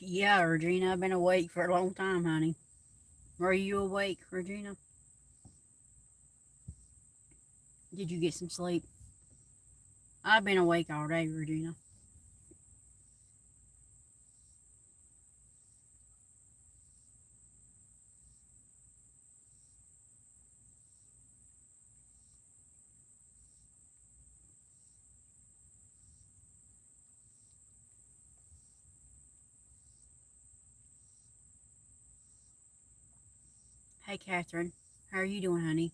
Yeah, Regina, I've been awake for a long time, honey. Are you awake, Regina? Did you get some sleep? I've been awake all day, Regina. Hey, Catherine. How are you doing, honey?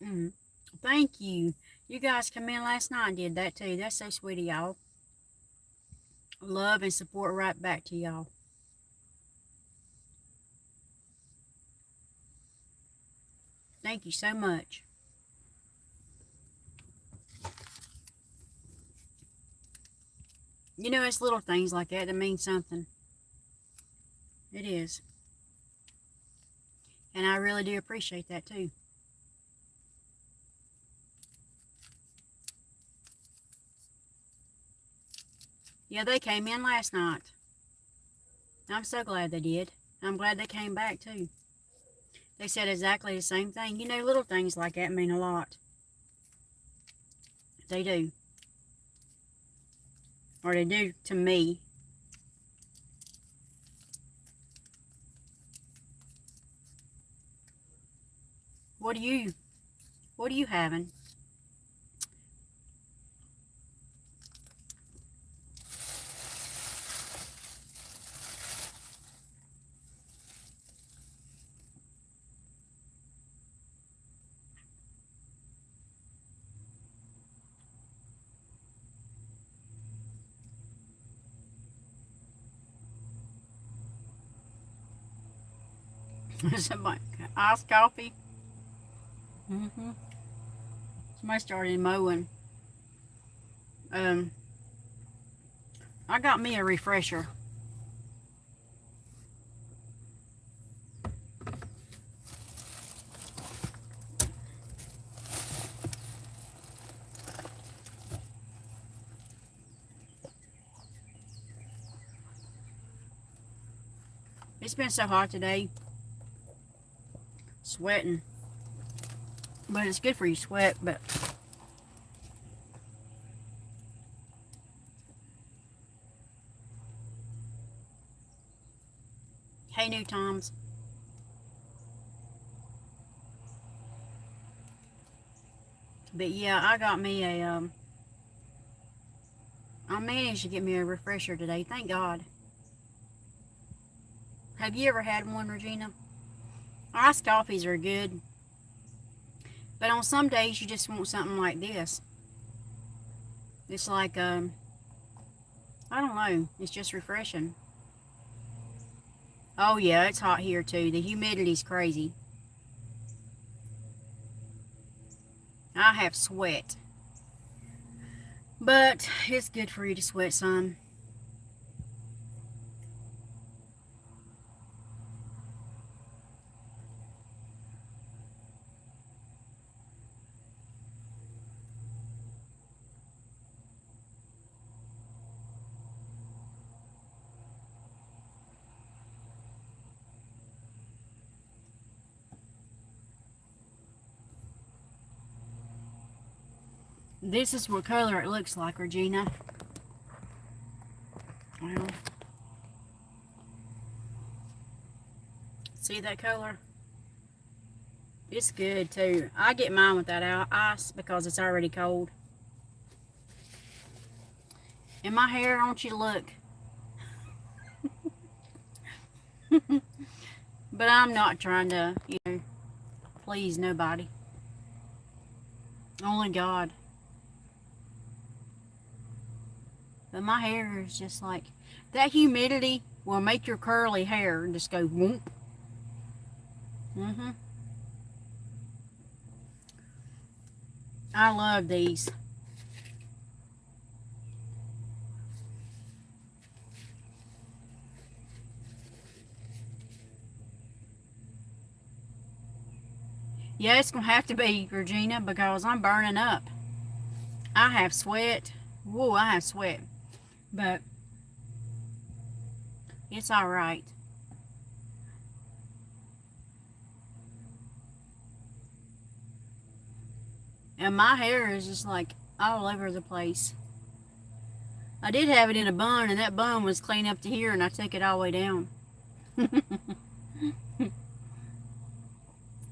Mm. Thank you. You guys come in last night and did that too. That's so sweet of y'all. Love and support right back to y'all. Thank you so much. You know, it's little things like that that mean something. It is. And I really do appreciate that too. Yeah, they came in last night. I'm so glad they did. I'm glad they came back too. They said exactly the same thing. You know, little things like that mean a lot. They do. Or they do to me. What are you having? Somebody iced coffee. Mm-hmm. Somebody started mowing. Um, I got me a refresher. It's been so hot today. Sweating. But it's good for you sweat, but hey, new Toms. But yeah, I got me a I managed to get me a refresher today. Thank God. Have you ever had one, Regina? Iced coffees are good, but on some days you just want something like this. It's like I don't know. It's just refreshing. Oh yeah, it's hot here too. The humidity's crazy. I have sweat, but it's good for you to sweat some. This is what color it looks like, Regina. Well, see that color? It's good too. I get mine without ice because it's already cold. And my hair, I want you to look. But I'm not trying to, please nobody. Only God. But my hair is just like, that humidity will make your curly hair just go whoop. Mm-hmm. I love these. Yeah, it's going to have to be, Regina, because I'm burning up. I have sweat. Whoa, I have sweat. But it's all right. And my hair is just like all over the place. I did have it in a bun, and that bun was clean up to here, and I took it all the way down.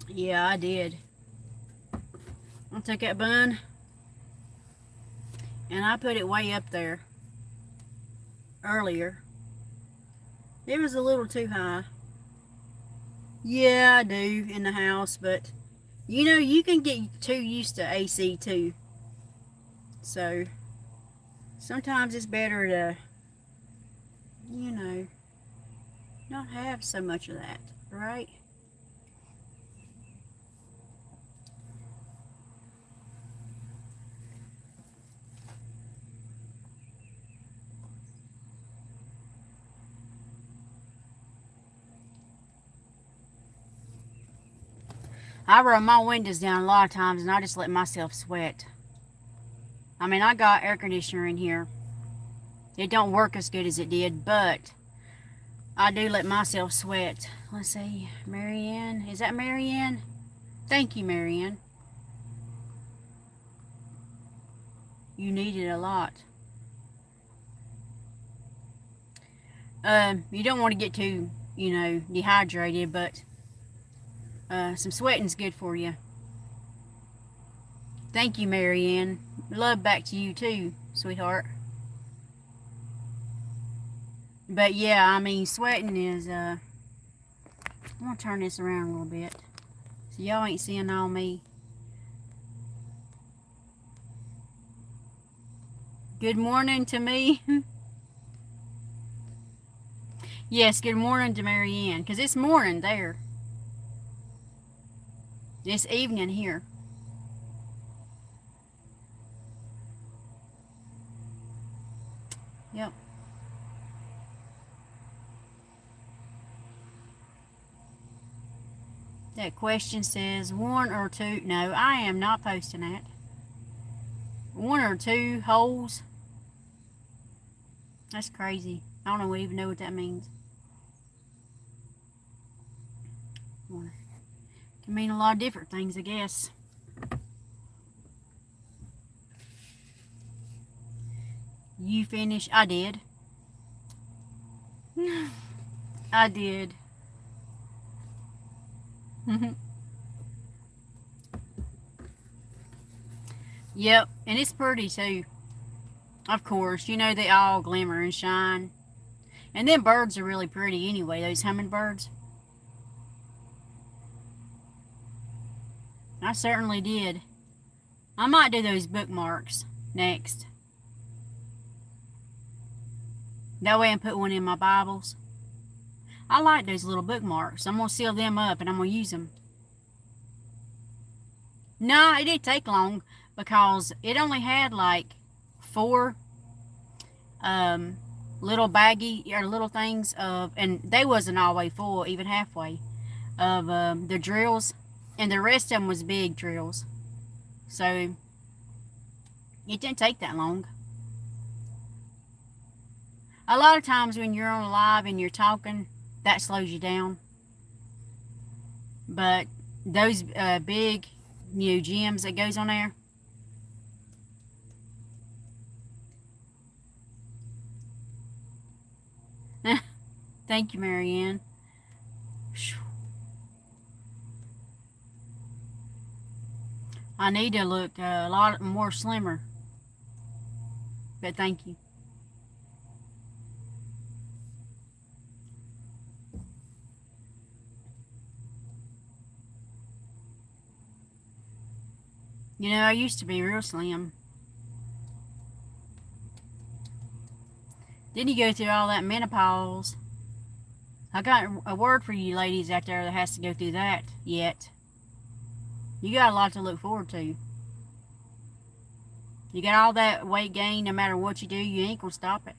Yeah, I did. I took that bun, and I put it way up there earlier. It was a little too high. Yeah, I do in the house, but you know, you can get too used to AC too. So sometimes it's better to, you know, not have so much of that, right? I roll my windows down a lot of times, and I just let myself sweat. I mean, I got air conditioner in here. It don't work as good as it did, but I do let myself sweat. Let's see, Marianne. Is that Marianne? Thank you, Marianne. You need it a lot. You don't want to get too, you know, dehydrated, but some sweating's good for you. Thank you, Marianne. Love back to you too, sweetheart. But yeah, I mean, sweating is, I'm going to turn this around a little bit. So y'all ain't seeing all me. Good morning to me. Yes, good morning to Marianne, because it's morning there. It's evening here. Yep. That question says 1 or 2. No, I am not posting that. 1 or 2 holes. That's crazy. I don't even know what that means. Can mean a lot of different things, I guess. You finished? I did. I did. Yep, and it's pretty too. Of course, you know they all glimmer and shine. And then birds are really pretty anyway, those hummingbirds. I certainly did. I might do those bookmarks next. That way I can put one in my Bibles. I like those little bookmarks. I'm going to seal them up and I'm going to use them. No, it didn't take long because it only had like 4 little baggy or little things of, and they wasn't all the way full, even halfway, of the drills, and the rest of them was big drills. So it didn't take that long. A lot of times when you're on live and you're talking, that slows you down. But those big, you know, gems that goes on there. Thank you, Marianne. I need to look a lot more slimmer. But thank you. You know, I used to be real slim. Then you go through all that menopause. I got a word for you ladies out there that has to go through that yet. You got a lot to look forward to. You got all that weight gain, no matter what you do, you ain't gonna stop it.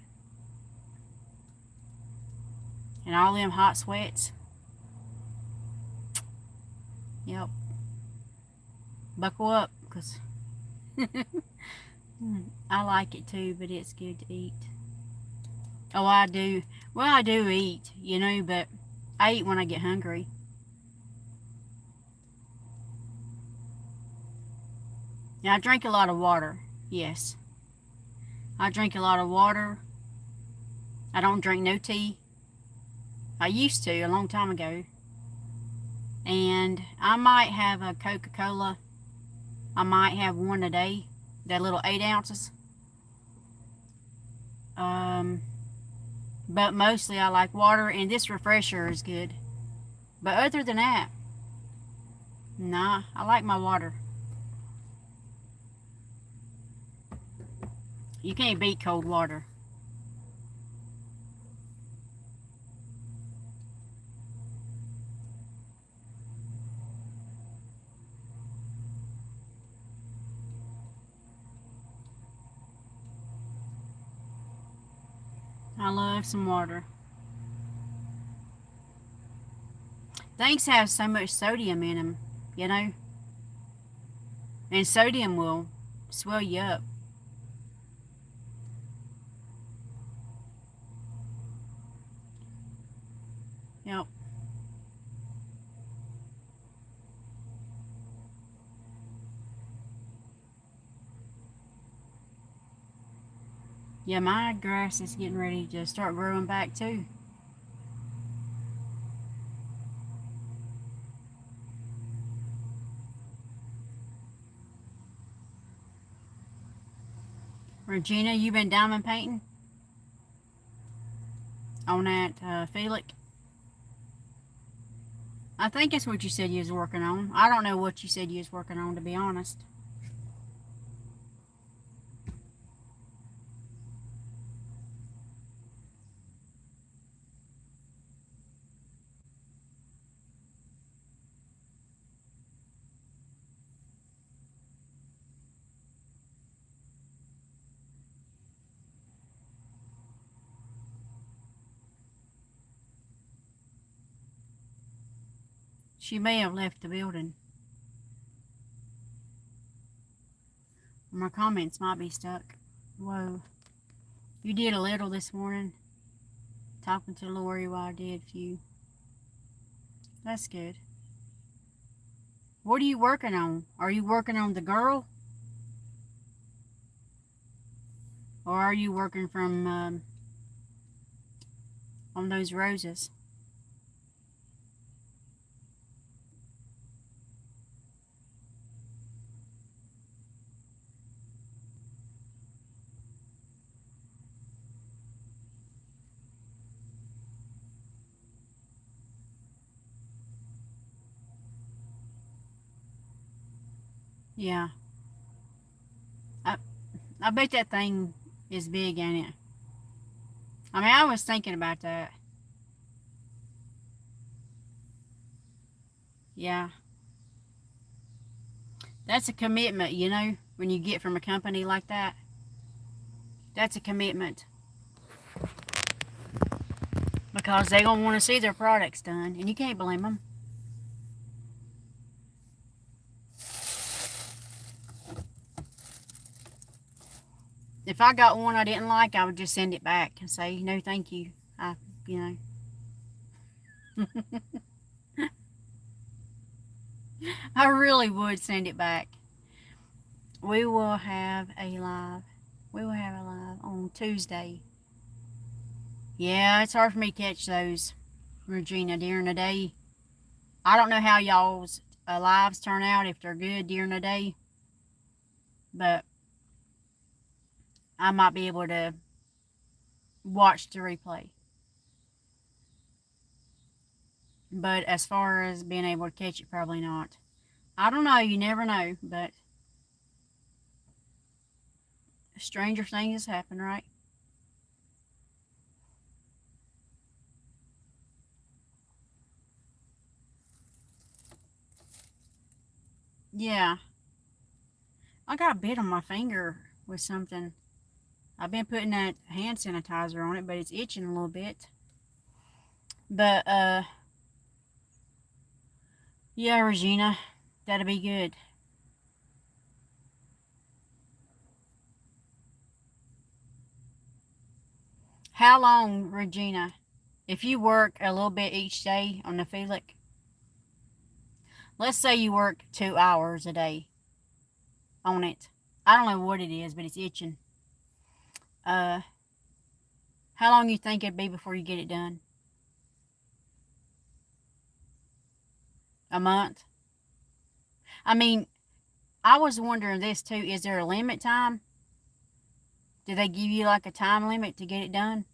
And all them hot sweats. Yep. Buckle up, because I like it too, but it's good to eat. Oh, I do. Well, I do eat, you know, but I eat when I get hungry. Now, I drink a lot of water. Yes. I drink a lot of water. I don't drink no tea. I used to a long time ago. And I might have a Coca-Cola. I might have one a day. That little 8 ounces. But mostly I like water, and this refresher is good. But other than that, nah, I like my water. You can't beat cold water. I love some water. Things have so much sodium in them, you know. And sodium will swell you up. Yep. Yeah, my grass is getting ready to start growing back too. Regina, you been diamond painting on that Felix? I think that's what you said you was working on. I don't know what you said you was working on, to be honest. She may have left the building. My comments might be stuck. Whoa. You did a little this morning. Talking to Lori while I did a few. That's good. What are you working on? Are you working on the girl? Or are you working from on those roses? Yeah. I, I bet that thing is big, ain't it? I mean, I was thinking about that. Yeah. That's a commitment, you know, when you get from a company like that. That's a commitment. Because they're going to want to see their products done, and you can't blame them. If I got one I didn't like, I would just send it back and say, no, thank you. You know. I really would send it back. We will have a live. We will have a live on Tuesday. Yeah, it's hard for me to catch those, Regina, during the day. I don't know how y'all's lives turn out, if they're good during the day. But I might be able to watch the replay. But as far as being able to catch it, probably not. I don't know. You never know. But stranger things happen, right? Yeah. I got a bit on my finger. with something. I've been putting that hand sanitizer on it, but it's itching a little bit. But, yeah, Regina, that'll be good. How long, Regina, if you work a little bit each day on the Felix, let's say you work 2 hours a day on it. I don't know what it is, but it's itching. How long you think it'd be before you get it done? A month? I mean, I was wondering this too. Is there a limit time? Do they give you like a time limit to get it done?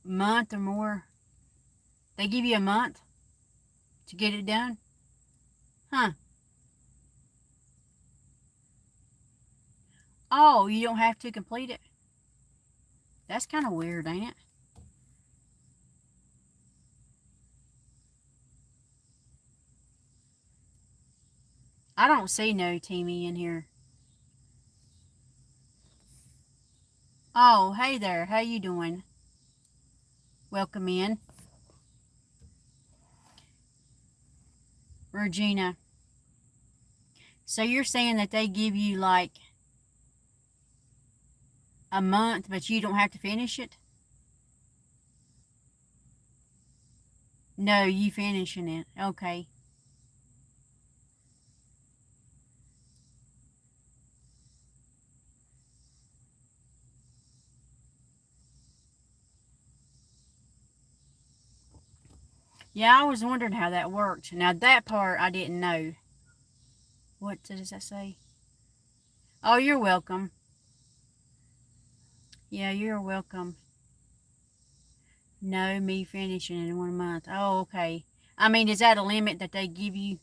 Month or more? They give you a month to get it done? Huh. Oh, you don't have to complete it? That's kind of weird, ain't it? I don't see no Timmy in here. Oh, hey there. How you doing? Welcome in. Regina. So you're saying that they give you like a month, but you don't have to finish it? No, you finishing it. Okay. Yeah, I was wondering how that worked. Now that part I didn't know. What does that say? Oh, you're welcome. Yeah, you're welcome. No, me finishing in 1 month. Oh, okay. I mean, is that a limit that they give you?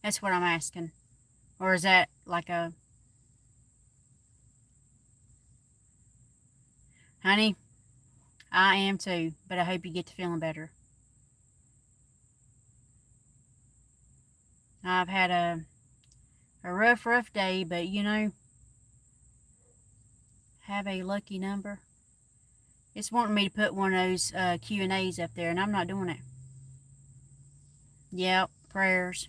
That's what I'm asking. Or is that like a... Honey, I am too, but I hope you get to feeling better. I've had a rough day, but you know, have a lucky number. It's wanting me to put one of those Q&As up there, and I'm not doing it. Yep, prayers.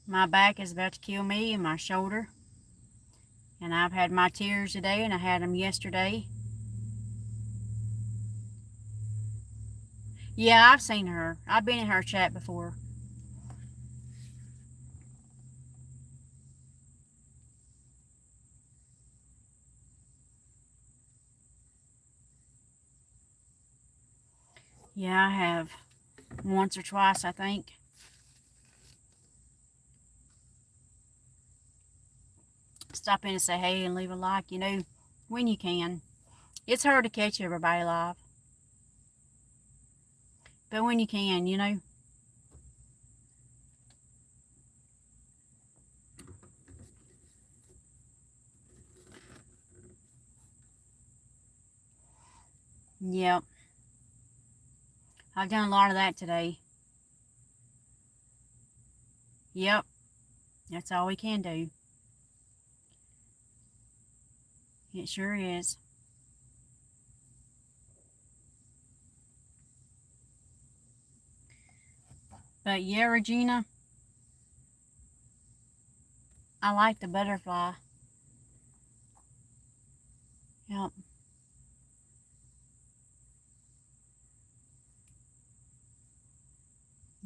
My back is about to kill me and my shoulder. And I've had my tears today, and I had them yesterday. Yeah, I've seen her. I've been in her chat before. Yeah, I have. Once or twice, I think. Stop in and say hey and leave a like, you know, when you can. It's hard to catch everybody live. But when you can, you know. Yep. I've done a lot of that today. Yep. That's all we can do. It sure is. But yeah, Regina, I like the butterfly. Yep.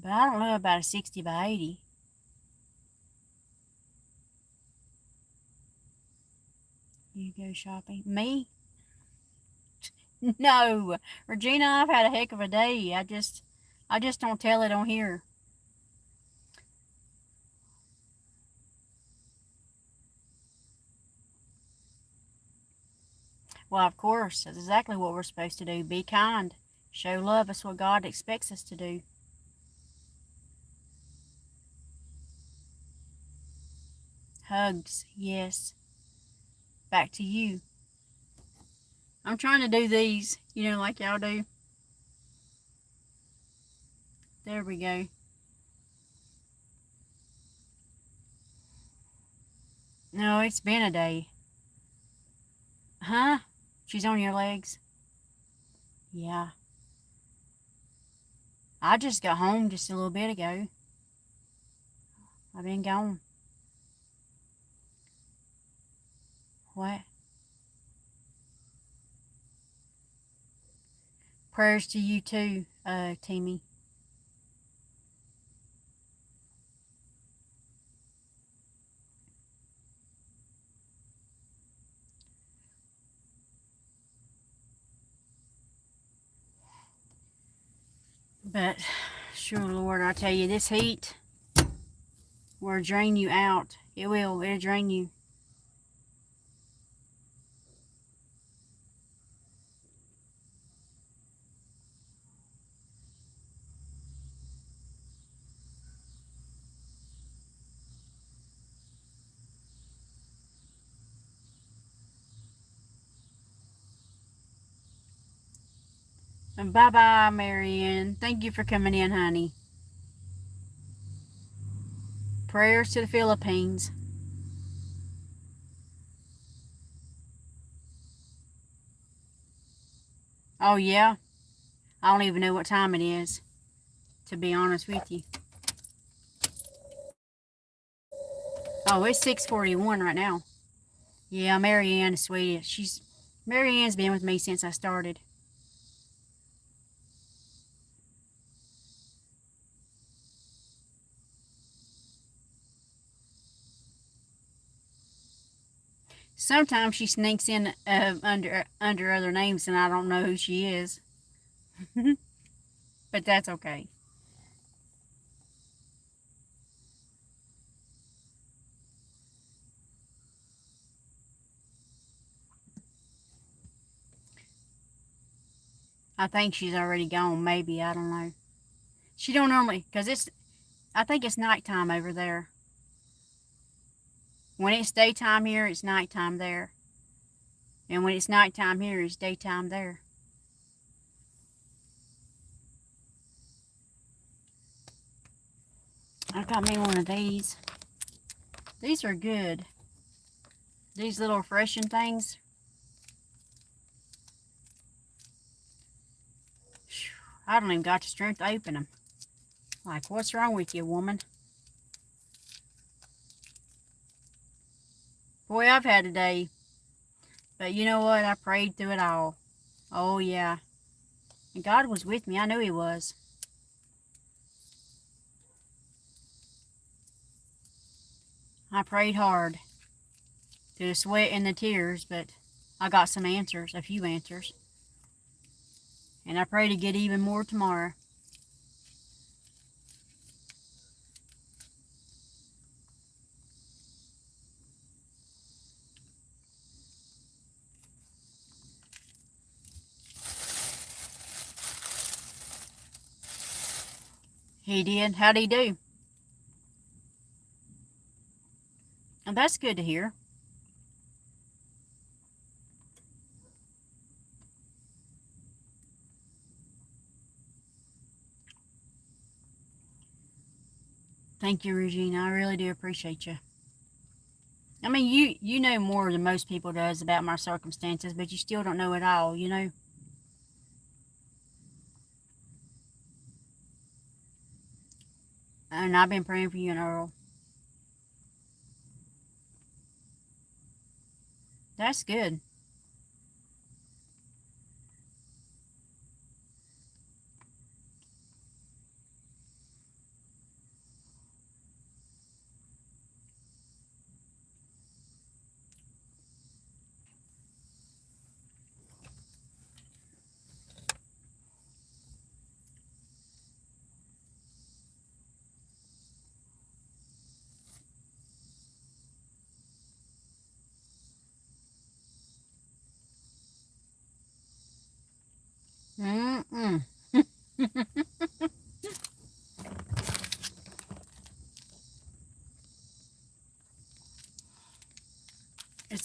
But I don't know about a 60 by 80. You go shopping? Me? No. Regina, I've had a heck of a day. I just don't tell it on here. Well, of course, that's exactly what we're supposed to do. Be kind. Show love. That's what God expects us to do. Hugs. Yes. Back to you. I'm trying to do these, like y'all do. There we go. No, it's been a day. Huh? She's on your legs? Yeah. I just got home just a little bit ago. I've been gone. What? Prayers to you too, Timmy. But, sure, Lord, I tell you, this heat will drain you out. It will. It'll drain you. And bye-bye, Marianne. Thank you for coming in, honey. Prayers to the Philippines. Oh, yeah? I don't even know what time it is, to be honest with you. Oh, it's 6:41 right now. Yeah, Marianne is sweet. Marianne's been with me since I started. Sometimes she sneaks in under other names, and I don't know who she is. But that's okay. I think she's already gone. Maybe, I don't know. She don't normally, because I think it's nighttime over there. When it's daytime here, it's nighttime there. And when it's nighttime here, it's daytime there. I got me one of these. These are good. These little refreshing things. I don't even got the strength to open them. Like, what's wrong with you, woman? Boy, I've had a day. But you know what? I prayed through it all. Oh, yeah. And God was with me. I knew He was. I prayed hard. Through the sweat and the tears, but I got some answers, a few answers. And I pray to get even more tomorrow. He did. How'd he do? And that's good to hear. Thank you, Regina. I really do appreciate you. I mean, you know more than most people does about my circumstances, but you still don't know it all, you know? And I've been praying for you and Earl. That's good. Mm-mm.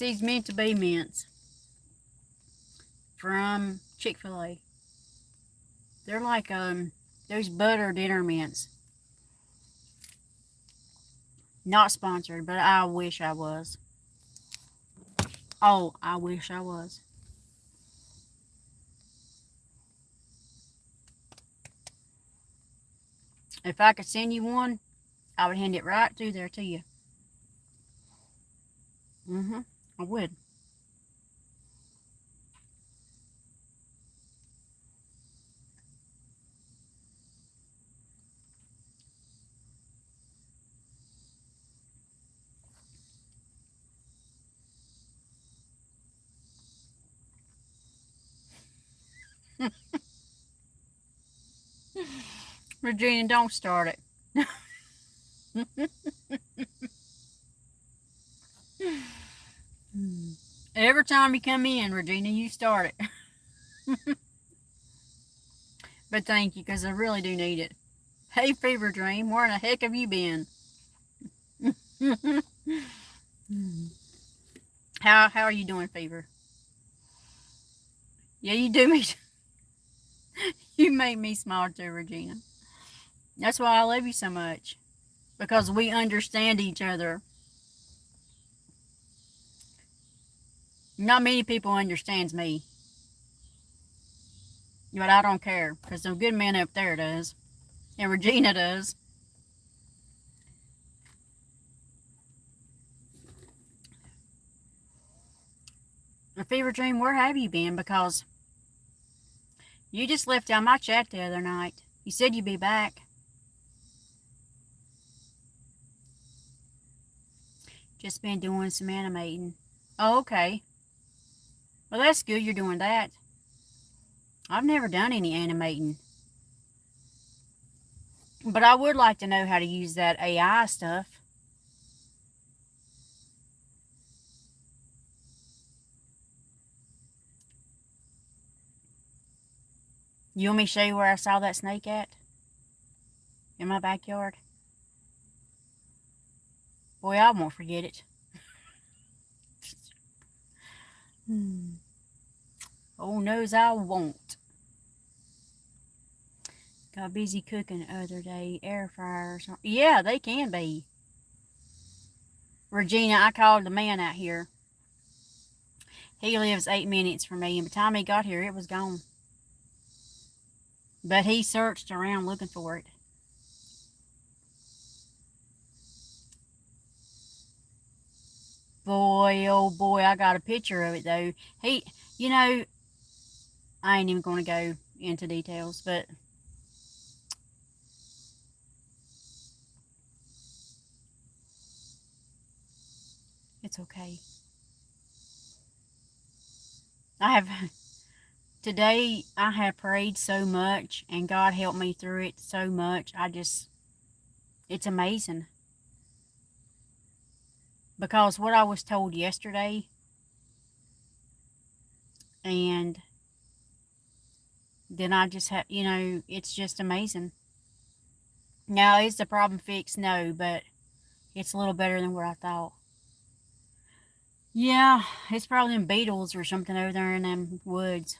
these meant to be mints from Chick-fil-A. They're like those butter dinner mints. Not sponsored, but I wish I was. Oh, I wish I was. If I could send you one, I would hand it right through there to you. I would. Regina, don't start it. Every time you come in, Regina, you start it. But thank you, because I really do need it. Hey, Fever Dream, where in the heck have you been? How are you doing, Fever? Yeah, you do me. You made me smile too, Regina. That's why I love you so much. Because we understand each other. Not many people understands me. But I don't care. Because the good man up there does. And Regina does. A Fever Dream, where have you been? Because you just left out my chat the other night. You said you'd be back. Just been doing some animating. Oh, okay. Well, that's good you're doing that. I've never done any animating. But I would like to know how to use that AI stuff. You want me to show you where I saw that snake at? In my backyard? Boy, I won't forget it. Oh, knows I won't. Got busy cooking the other day. Air fryer or something. Yeah, they can be. Regina, I called the man out here. He lives 8 minutes from me, and by the time he got here, it was gone. But he searched around looking for it. Boy, oh boy, I got a picture of it though. You know, I ain't even going to go into details, but it's okay. Today I have prayed so much and God helped me through it so much. It's amazing. Because what I was told yesterday, and then I just have, it's just amazing. Now, is the problem fixed? No, but it's a little better than what I thought. Yeah, it's probably them beetles or something over there in them woods.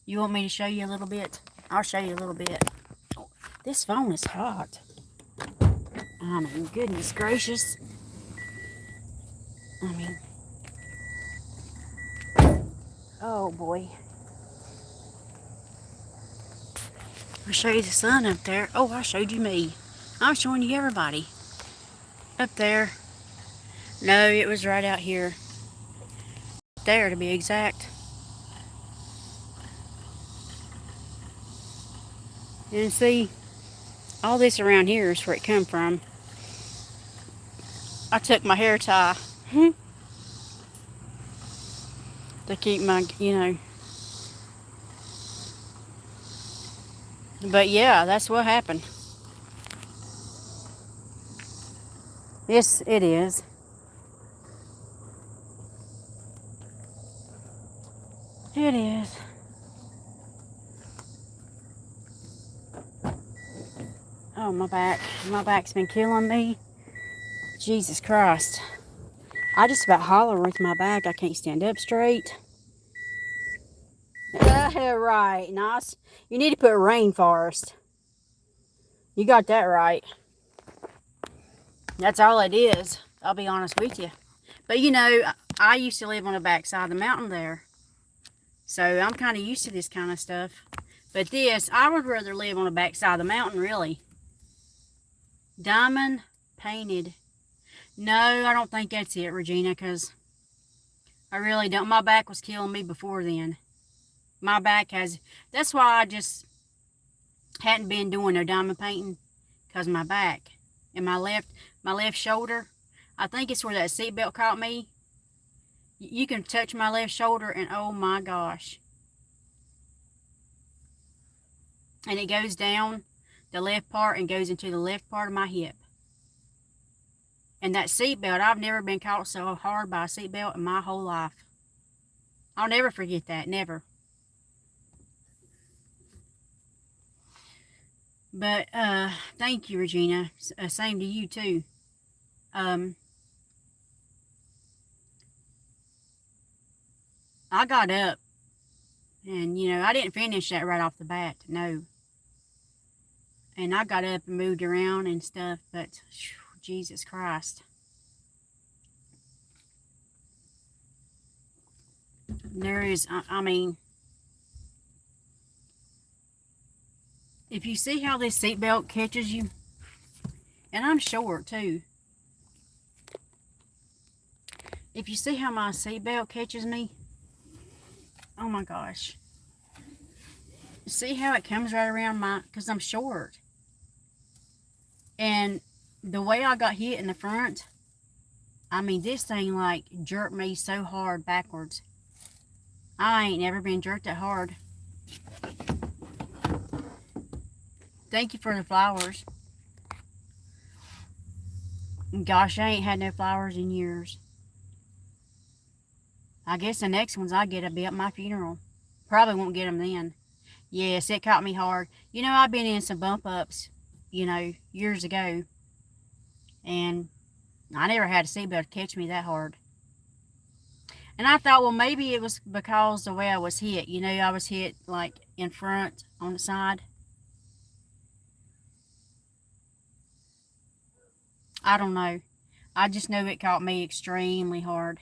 You want me to show you a little bit? I'll show you a little bit. Oh, this phone is hot. I mean, goodness gracious. Oh boy. I'll show you the sun up there. Oh, I showed you me. I'm showing you everybody. Up there. No, it was right out here. There, to be exact. And see, all this around here is where it come from. I took my hair tie to keep my, But yeah, that's what happened. Yes, it is. It is. Oh, my back. My back's been killing me. Jesus Christ. I just about holler with my back. I can't stand up straight. Right, nice. You need to put rainforest. You got that right. That's all it is. I'll be honest with you. But you know, I used to live on the backside of the mountain there. So I'm kind of used to this kind of stuff. But this, I would rather live on the backside of the mountain, really. Diamond painted. No, I don't think that's it, Regina, because I really don't. My back was killing me before then. My back has, that's why I just hadn't been doing no diamond painting, because my back and my left shoulder, I think it's where that seatbelt caught me. You can touch my left shoulder and oh my gosh. And it goes down the left part and goes into the left part of my hip. And that seatbelt, I've never been caught so hard by a seatbelt in my whole life. I'll never forget that, never. But thank you, Regina. Same to you too. I got up, and you know, I didn't finish that right off the bat, no. And I got up and moved around and stuff, but whew, Jesus Christ. There is, I mean, if you see how this seatbelt catches you, and I'm short too. If you see how my seatbelt catches me, oh my gosh. See how it comes right around my, because I'm short. And the way I got hit in the front, I mean, this thing like jerked me so hard backwards. I ain't never been jerked that hard. Thank you for the flowers. Gosh, I ain't had no flowers in years. I guess the next ones I get will be at my funeral. Probably won't get them then. Yes, it caught me hard. You know, I've been in some bump ups, you know, years ago. And I never had a seatbelt to catch me that hard. And I thought, well, maybe it was because the way I was hit. You know, I was hit like in front on the side. I don't know. I just know it caught me extremely hard.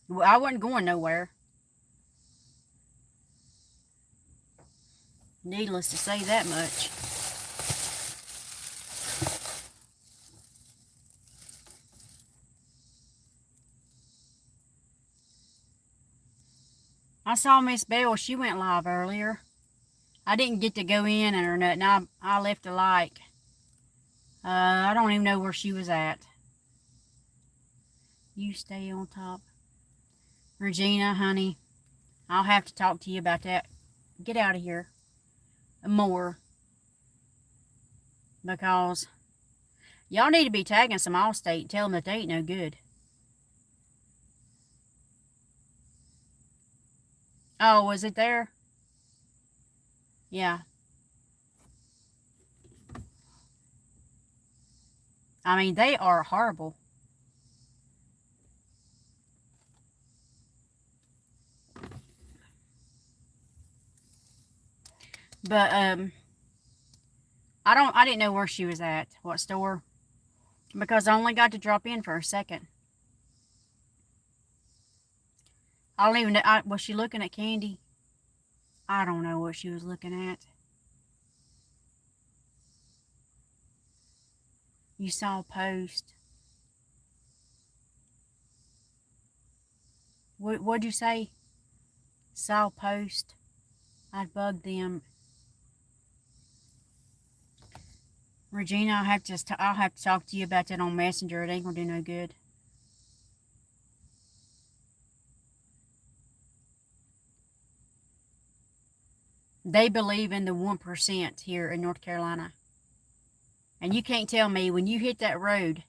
Well, I wasn't going nowhere. Needless to say that much. I saw Miss Bell. She went live earlier. I didn't get to go in or nothing. I left a like. I don't even know where she was at. You stay on top. Regina, honey, I'll have to talk to you about that. Get out of here. More. Because y'all need to be tagging some Allstate and tell them that they ain't no good. Oh, was it there? Yeah. I mean, they are horrible. But I didn't know where she was at, what store, because I only got to drop in for a second. I don't even know. Was she looking at candy? I don't know what she was looking at. You saw a post. What'd you say? Saw a post. I'd bug them. Regina, I'll have to talk to you about that on Messenger. It ain't gonna do no good. They believe in the 1% here in North Carolina. And you can't tell me when you hit that road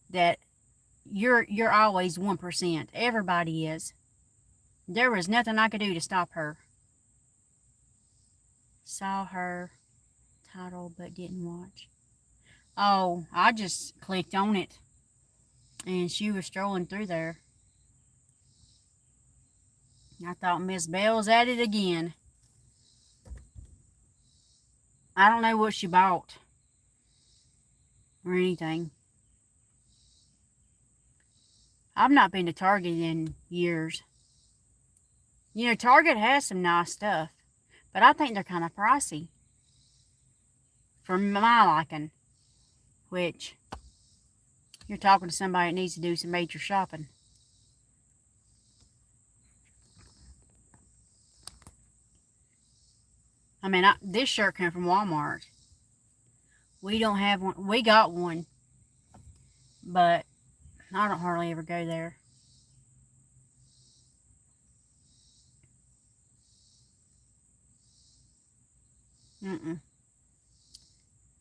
that you're always 1%. Everybody is. There was nothing I could do to stop her. Saw her title but didn't watch. Oh, I just clicked on it. And she was strolling through there. I thought Miss Bell's at it again. I don't know what she bought. Or anything. I've not been to Target in years. You know, Target has some nice stuff. But I think they're kind of pricey. For my liking. Which, you're talking to somebody that needs to do some major shopping. I mean, this shirt came from Walmart. We don't have one. We got one. But I don't hardly ever go there.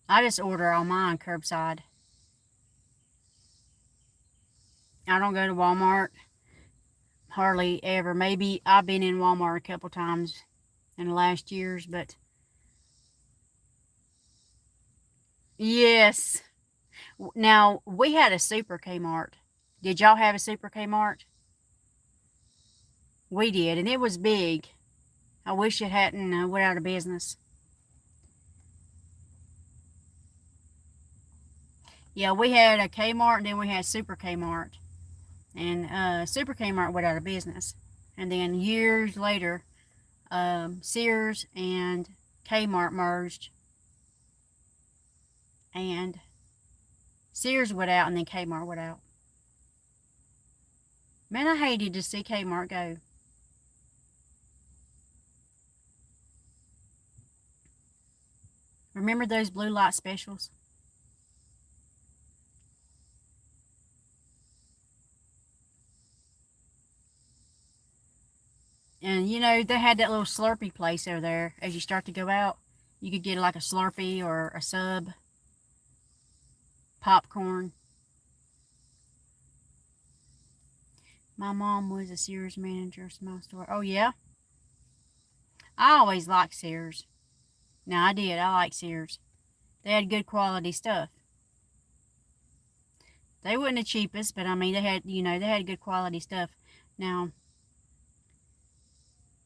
I just order all mine curbside. I don't go to Walmart hardly ever. Maybe I've been in Walmart a couple times in the last years, but yes. Now, we had a Super Kmart. Did y'all have a Super Kmart? We did, and it was big. I wish it hadn't went out of business. Yeah, we had a Kmart, and then we had Super Kmart. And Super Kmart went out of business. And then years later, Sears and Kmart merged. And Sears went out, and then Kmart went out. Man, I hated to see Kmart go. Remember those blue light specials? And you know, they had that little Slurpee place over there. As you start to go out, you could get like a Slurpee or a sub. Popcorn. My mom was a Sears manager, small store. Oh, yeah? I always liked Sears. Now, I did. I liked Sears. They had good quality stuff. They weren't the cheapest, but I mean, they had, you know, they had good quality stuff. Now,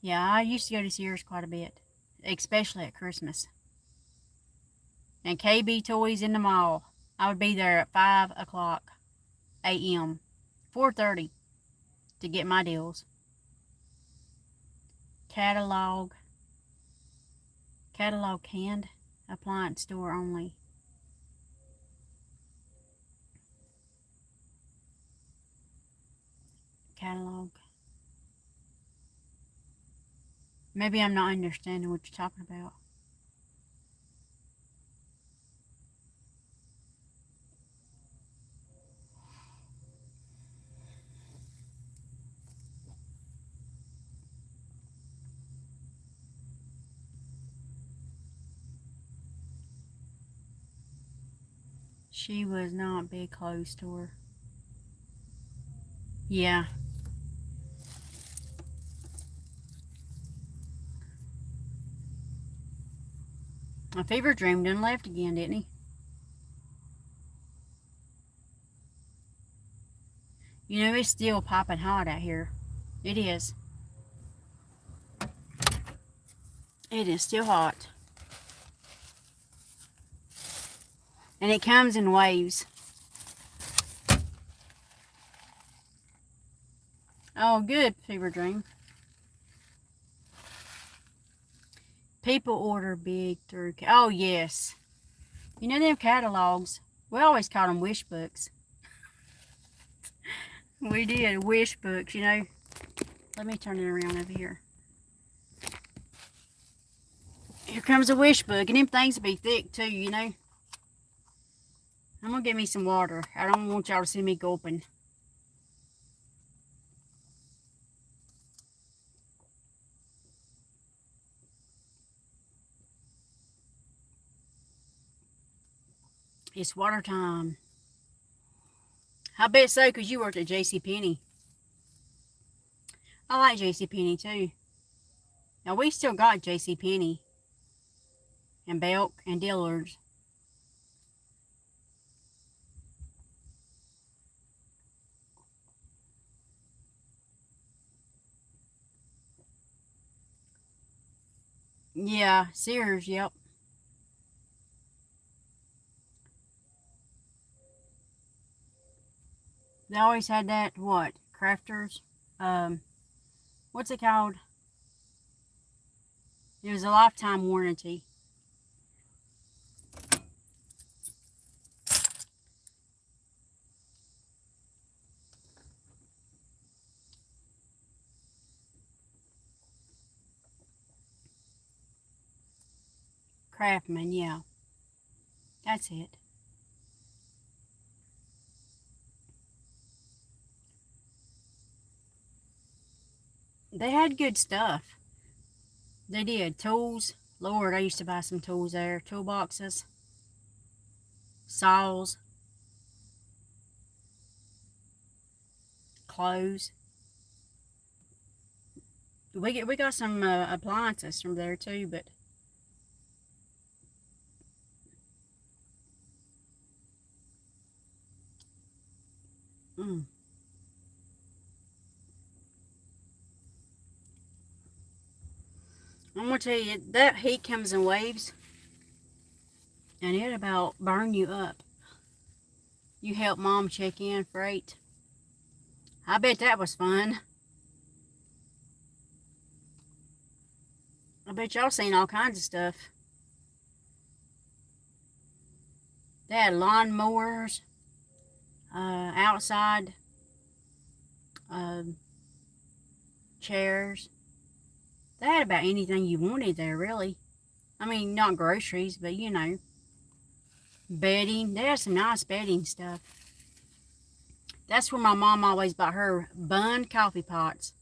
yeah, I used to go to Sears quite a bit, especially at Christmas. And KB Toys in the mall. I would be there at 5 o'clock a.m., 4:30 to get my deals. Catalog canned appliance store only. Catalog. Maybe I'm not understanding what you're talking about. She was not big clothes store. Yeah. My fever dream done left again, didn't he? You know, it's still popping hot out here. It is. It is still hot. And it comes in waves. Oh, good, fever dream. People order big through... Oh, yes. You know them catalogs? We always called them wish books. We did, wish books, you know. Let me turn it around over here. Here comes a wish book, and them things be thick too, you know. I'm gonna get me some water. I don't want y'all to see me gulping. It's water time. I bet so, because you worked at JCPenney. I like JCPenney too. Now, we still got JCPenney and Belk and Dillard's. Yeah, Sears, yep. They always had that, what? Crafters? Um, what's it called? It was a lifetime warranty. Craftman, yeah. That's it. They had good stuff. They did. Tools. Lord, I used to buy some tools there. Toolboxes. Saws. Clothes. We got some appliances from there too, but mm, I'm gonna tell you that heat comes in waves, and it about burn you up. You help mom check in freight. I bet that was fun. I bet y'all seen all kinds of stuff. They had lawnmowers, outside uh, chairs. They had about anything you wanted there, really. I mean, not groceries, but you know, bedding. They had some nice bedding stuff. That's where my mom always bought her Bun coffee pots.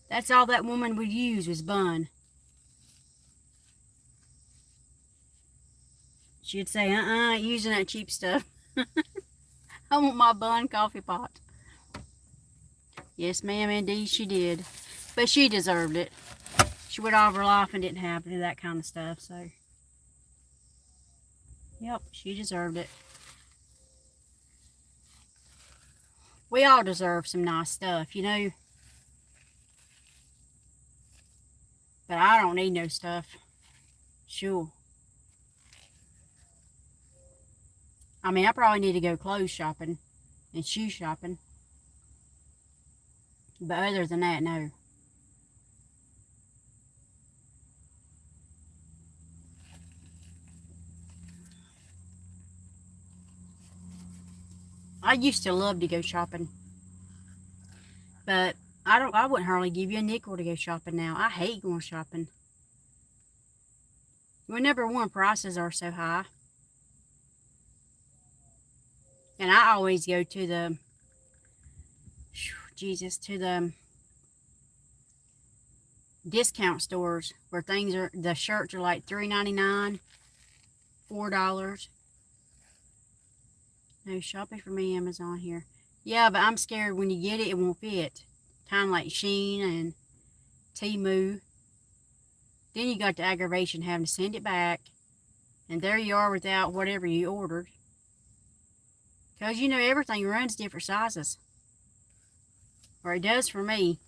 That's all that woman would use was Bun. She'd say, using that cheap stuff. I want my Bun coffee pot. Yes, ma'am, indeed she did. But she deserved it. She went all of her life and didn't have to do that kind of stuff, so. Yep, she deserved it. We all deserve some nice stuff, you know. But I don't need no stuff. Sure. I mean, I probably need to go clothes shopping and shoe shopping. But other than that, no. I used to love to go shopping. But I wouldn't hardly give you a nickel to go shopping now. I hate going shopping. Well, number one, prices are so high. And I always go to the, to the discount stores where the shirts are like $3.99, $4. No shopping for me, Amazon here. Yeah, but I'm scared when you get it, it won't fit. Kind of like Shein and Temu. Then you got the aggravation having to send it back. And there you are without whatever you ordered. Because you know everything runs different sizes. Or it does for me.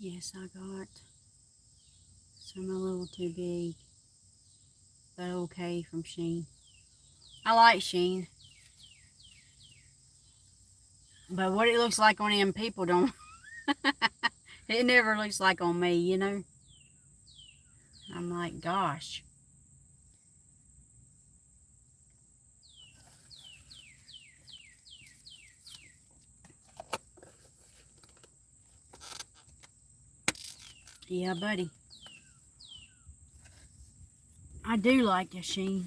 Yes, I got some a little too big. But okay from Shein. I like Shein. But what it looks like on them people don't. It never looks like on me, you know. I'm like, gosh. Yeah, buddy. I do like the Shein.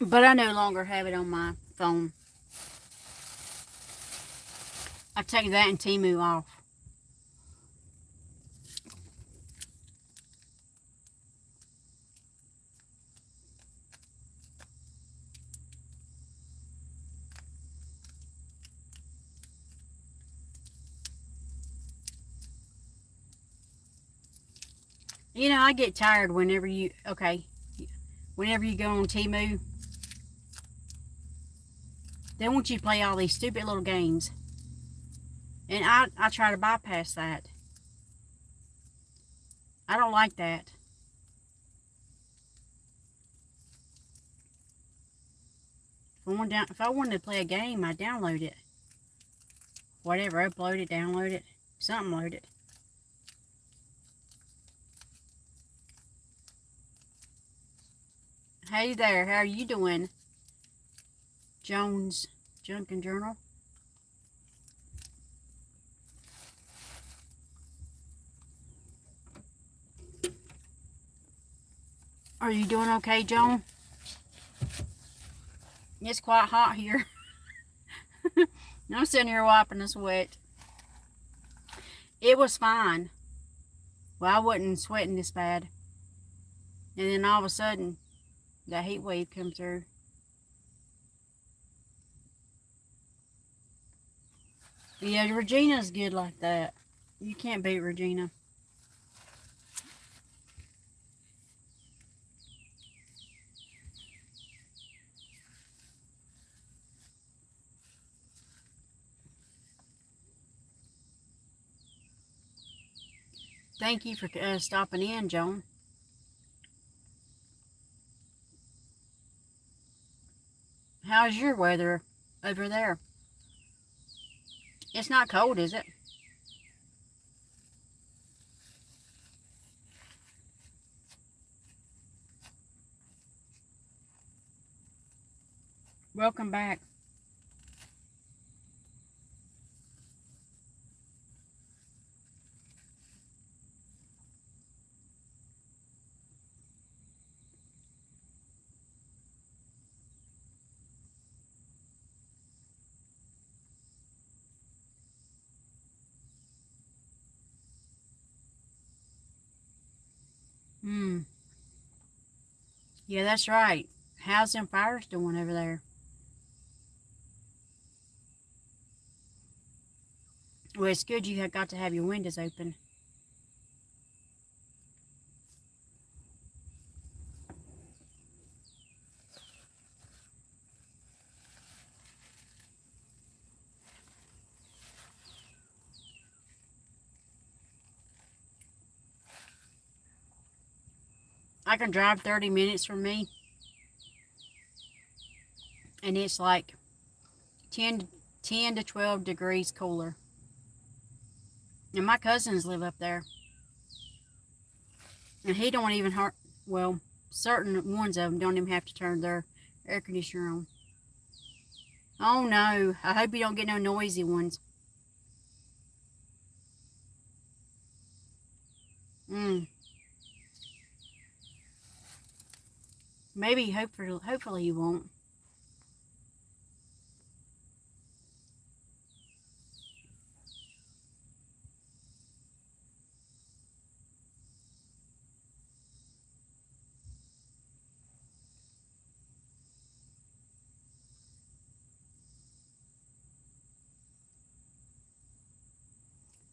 But I no longer have it on my phone. I take that and Temu off. You know, I get tired whenever you, whenever you go on Temu, they want you to play all these stupid little games. And I try to bypass that. I don't like that. If I wanted to play a game, I download it. Whatever, upload it, download it, something load it. Hey there, how are you doing? Jones Junk and Journal. Are you doing okay, Joan? It's quite hot here. I'm sitting here wiping the sweat. It was fine. Well, I wasn't sweating this bad. And then all of a sudden, that heat wave come through. Yeah, Regina's good like that. You can't beat Regina. Thank you for stopping in, Joan. How's your weather over there? It's not cold, is it? Welcome back. Yeah, that's right. How's them fires doing over there? Well, it's good you have got to have your windows open. I can drive 30 minutes from me, and it's like 10 to 12 degrees cooler. And my cousins live up there. And he don't even well, certain ones of them don't even have to turn their air conditioner on. Oh no, I hope you don't get no noisy ones. Maybe, hopefully you won't.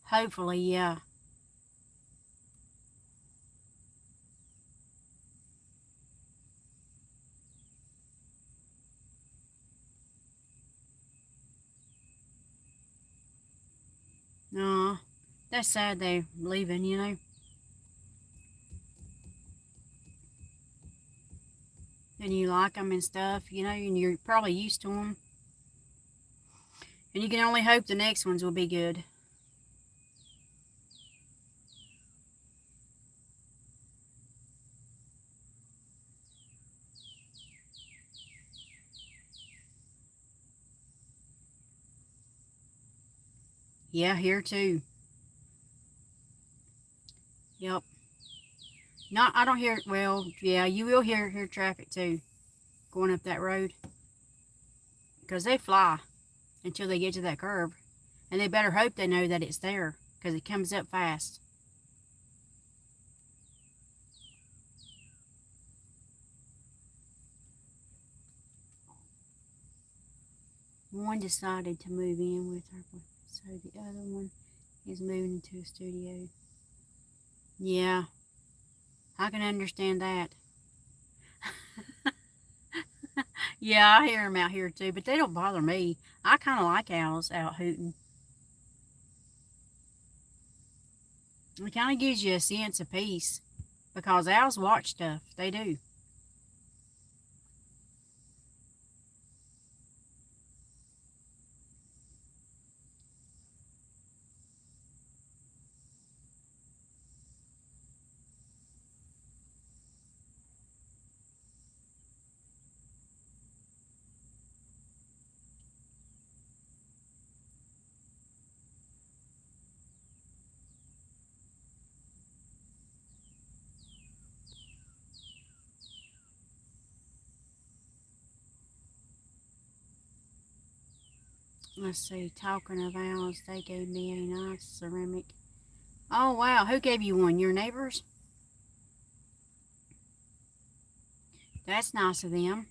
Hopefully, yeah. Aw, that's sad they're leaving, you know. And you like them and stuff, you know, and you're probably used to them. And you can only hope the next ones will be good. Yeah, here too. Yep. Not, I don't hear, well, yeah, you will hear traffic too, going up that road. Because they fly until they get to that curve. And they better hope they know that it's there, because it comes up fast. One decided to move in with her, so the other one is moving into a studio. Yeah. I can understand that. Yeah, I hear them out here too, but they don't bother me. I kind of like owls out hooting. It kind of gives you a sense of peace because owls watch stuff. They do. Let's see, talking of owls, they gave me a nice ceramic. Oh, wow. Who gave you one? Your neighbors? That's nice of them.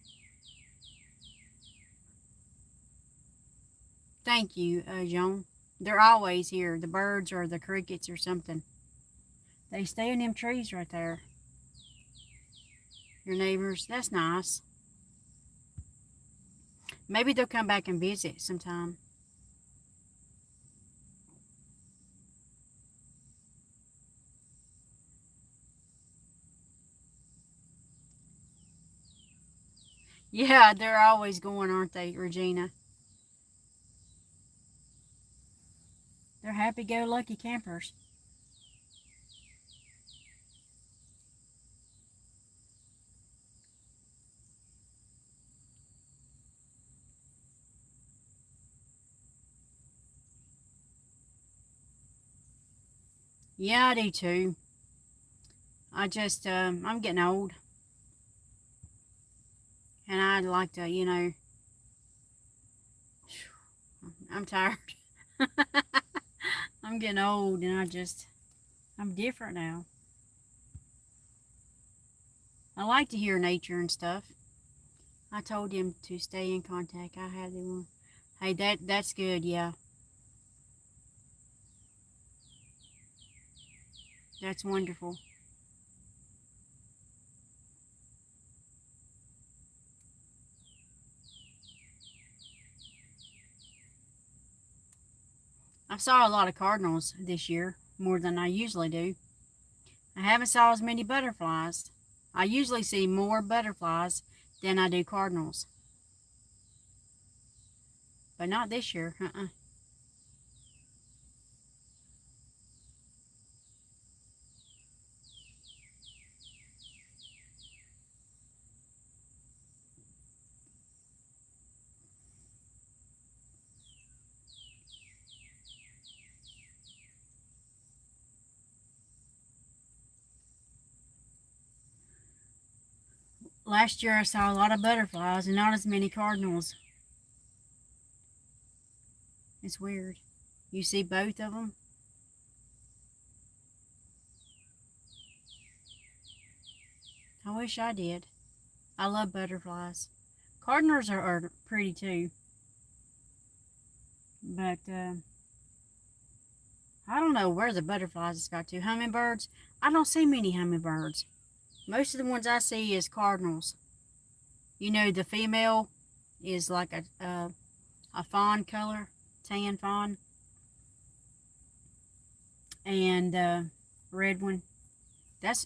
Thank you, Joan. They're always here. The birds or the crickets or something. They stay in them trees right there. Your neighbors. That's nice. Maybe they'll come back and visit sometime. Yeah, they're always going, aren't they, Regina? They're happy-go-lucky campers. Yeah, I do too. I'm getting old. And I'd like to, I'm tired. I'm getting old and I'm different now. I like to hear nature and stuff. I told him to stay in contact. I had one. Hey, that's good, yeah. That's wonderful. I saw a lot of cardinals this year, more than I usually do. I haven't saw as many butterflies. I usually see more butterflies than I do cardinals. But not this year. Last year I saw a lot of butterflies and not as many cardinals. It's weird. You see both of them? I wish I did. I love butterflies. Cardinals are pretty too. But I don't know where the butterflies got to. Hummingbirds? I don't see many hummingbirds. Most of the ones I see is cardinals. You know, the female is like a fawn color, tan fawn. And red one.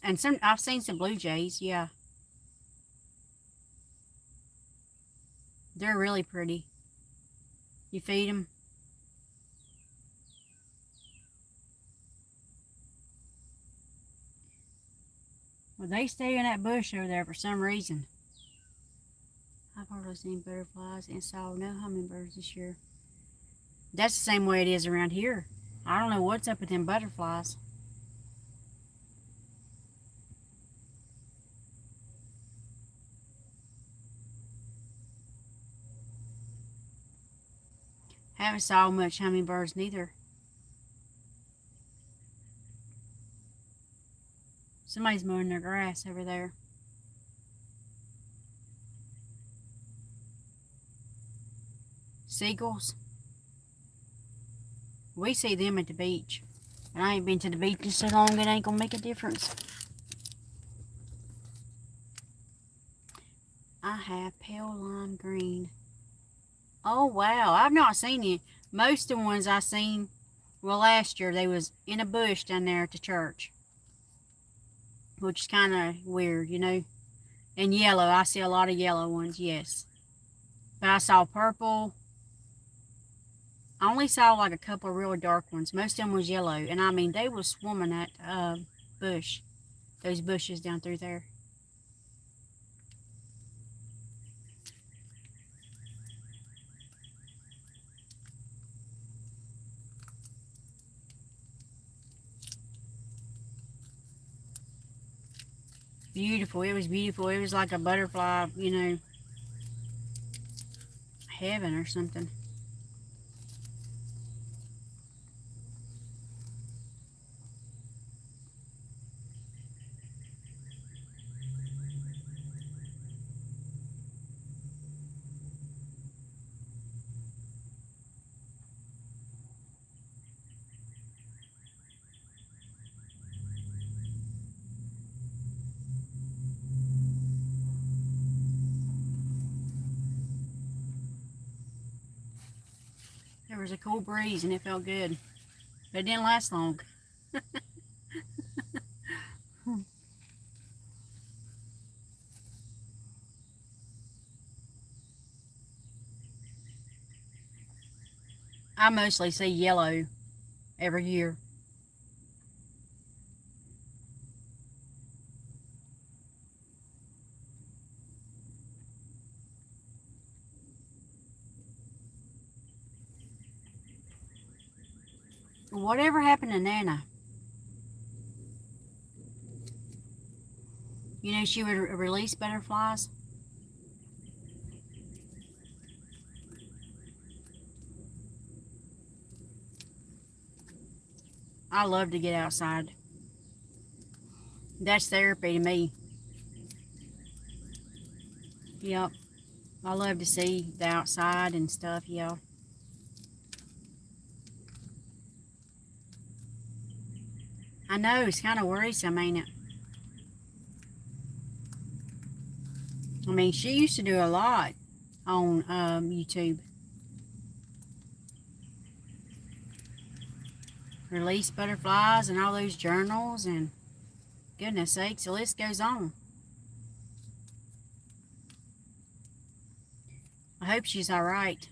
And some I've seen some blue jays, yeah. They're really pretty. You feed them. Well, they stay in that bush over there for some reason. I've hardly seen butterflies and saw no hummingbirds this year. That's the same way it is around here. I don't know what's up with them butterflies. Haven't saw much hummingbirds neither. Somebody's mowing their grass over there. Seagulls. We see them at the beach. And I ain't been to the beach in so long it ain't gonna make a difference. have pale lime green. Oh, wow. I've not seen it. Most of the ones I seen, well, last year, they was in a bush down there at the church. Which is kind of weird, you know. And yellow. I see a lot of yellow ones, yes. But I saw purple. I only saw like a couple of real dark ones. Most of them was yellow. And I mean, they was swarming that bush. Those bushes down through there. Beautiful. It was beautiful. It was like a butterfly, you know, heaven or something. There was a cool breeze and it felt good. But it didn't last long. I mostly see yellow every year. Whatever happened to Nana? You know, she would release butterflies. I love to get outside. That's therapy to me. Yep. I love to see the outside and stuff, yeah. I know, it's kind of worrisome, ain't it? I mean, she used to do a lot on YouTube. Release butterflies and all those journals, and goodness sakes, the list goes on. I hope she's all right.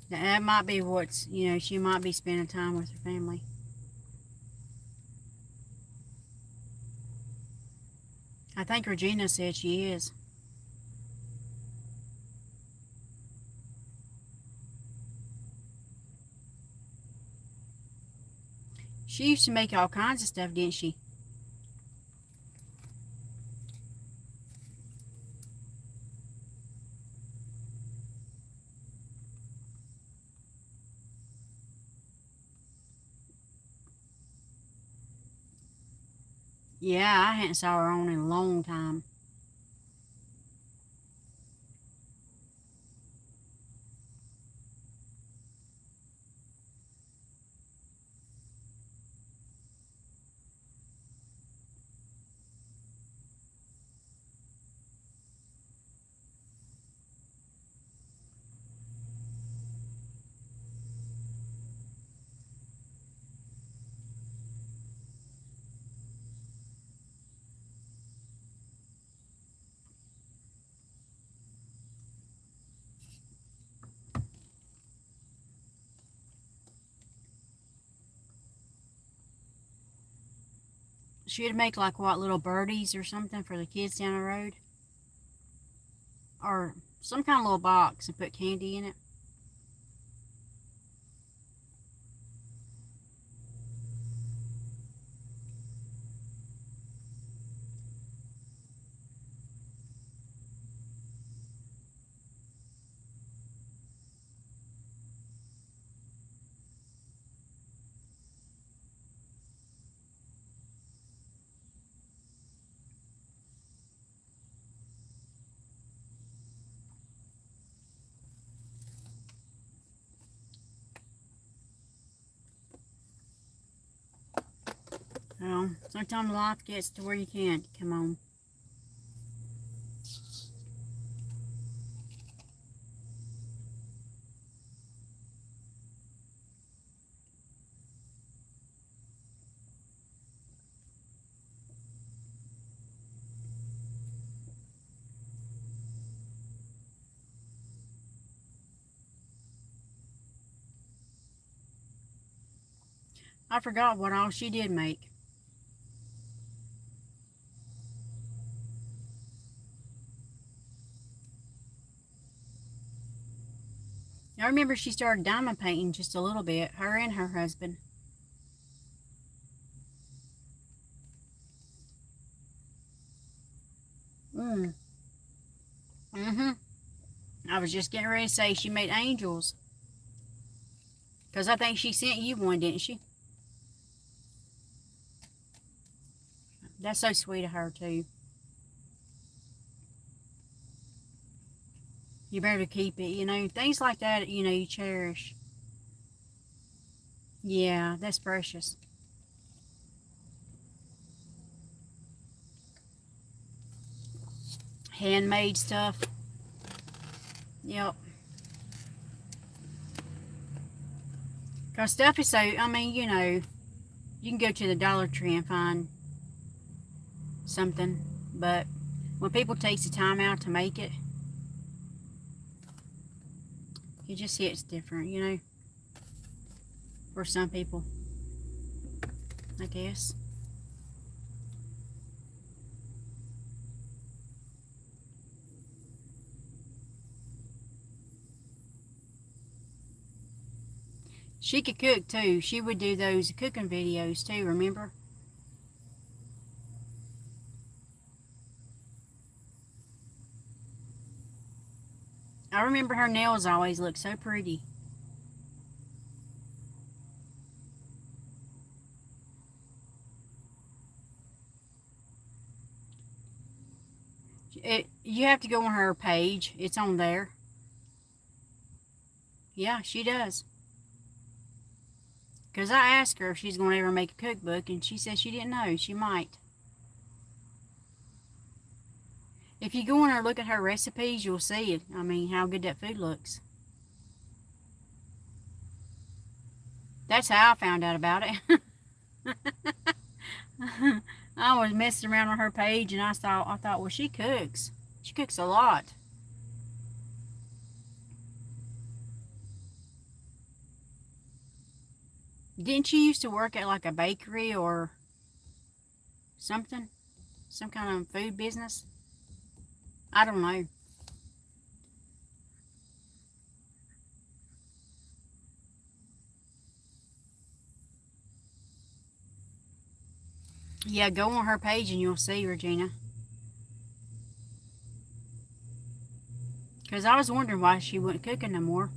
That might be what's, you know, she might be spending time with her family. I think Regina said she is. She used to make all kinds of stuff, didn't she? Yeah, I hadn't saw her on in a long time. She'd make like what, little birdies or something for the kids down the road, or some kind of little box and put candy in it. Well, sometimes life gets to where you can't. Come on. I forgot what all she did make. I remember she started diamond painting just a little bit, her and her husband. Mm-hmm. I was just getting ready to say she made angels. Because I think she sent you one, didn't she? That's so sweet of her, too. You better keep it, you know. Things like that, you know, you cherish. Yeah, that's precious. Handmade stuff. Yep. Because stuff is so, I mean, you know, you can go to the Dollar Tree and find something. But when people take the time out to make it, it just hits different, you know. For some people, I guess. She could cook too. She would do those cooking videos too, remember? I remember her nails always looked so pretty. You have to go on her page. It's on there. Yeah, she does. Because I asked her if she's going to ever make a cookbook, and she said she didn't know. She might. If you go on her look at her recipes, you'll see it. I mean, how good that food looks. That's how I found out about it. I was messing around on her page, and I thought, well, she cooks. She cooks a lot. Didn't she used to work at like a bakery or something? Some kind of food business? I don't know. Yeah, go on her page and you'll see, Regina. Because I was wondering why she wasn't cooking no more.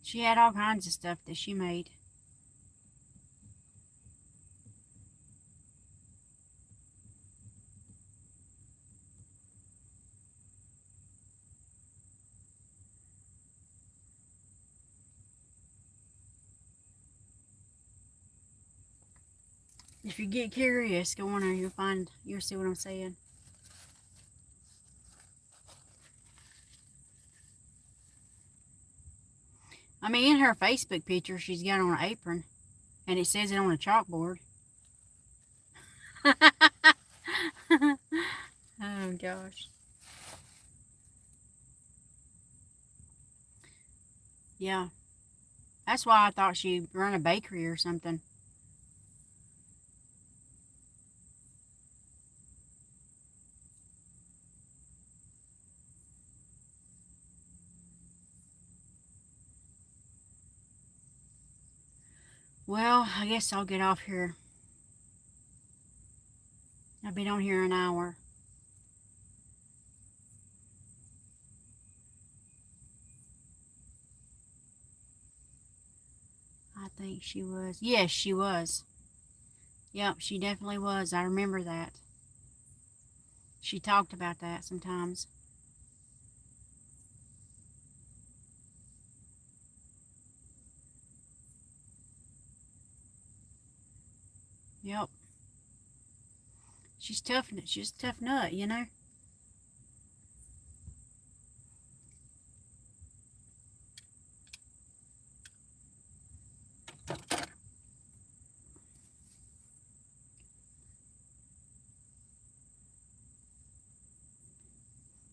She had all kinds of stuff that she made. If you get curious, go on her. You'll see what I'm saying. I mean, in her Facebook picture, she's got on an apron, and it says it on a chalkboard. Oh gosh. Yeah. That's why I thought she'd run a bakery or something. Well, I guess I'll get off here. I've been on here an hour. I think she was. Yes, she was. Yep, she definitely was. I remember that. She talked about that sometimes. Yep. She's tough. She's a tough nut, you know.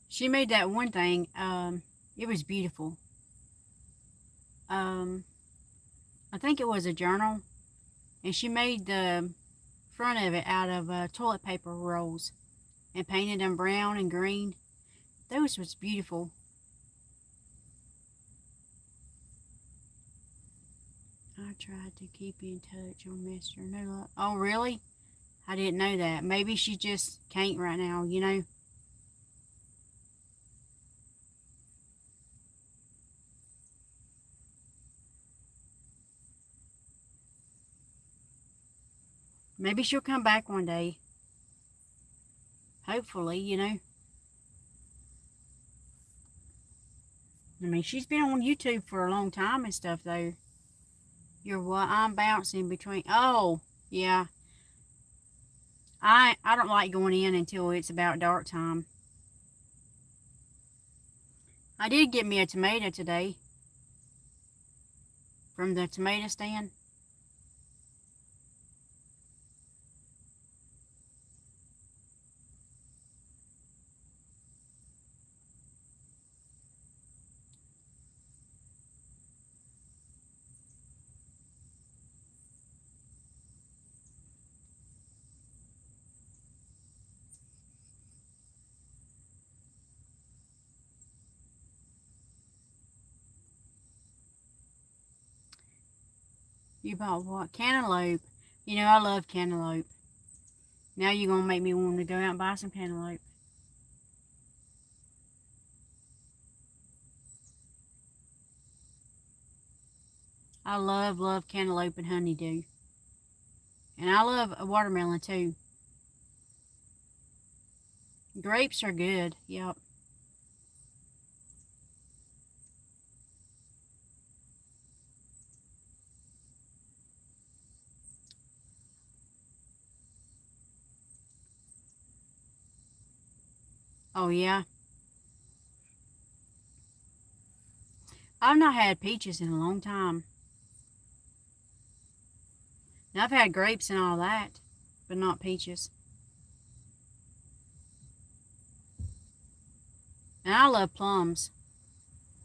She made that one thing. It was beautiful. Um, I think it was a journal, and she made the front of it out of toilet paper rolls and painted them brown and green. Those was beautiful. I tried to keep in touch on Messenger. No luck. Oh, really? I didn't know that. Maybe she just can't right now, you know? Maybe she'll come back one day. Hopefully, you know? I mean, she's been on YouTube for a long time and stuff, though. You're what? I'm bouncing between. Oh, yeah. I don't like going in until it's about dark time. I did get me a tomato today from the tomato stand. You bought what? Cantaloupe. You know, I love cantaloupe. Now you're going to make me want to go out and buy some cantaloupe. I love cantaloupe and honeydew. And I love a watermelon too. Grapes are good. Yep. Oh, yeah. I've not had peaches in a long time. Now, I've had grapes and all that, but not peaches. And I love plums.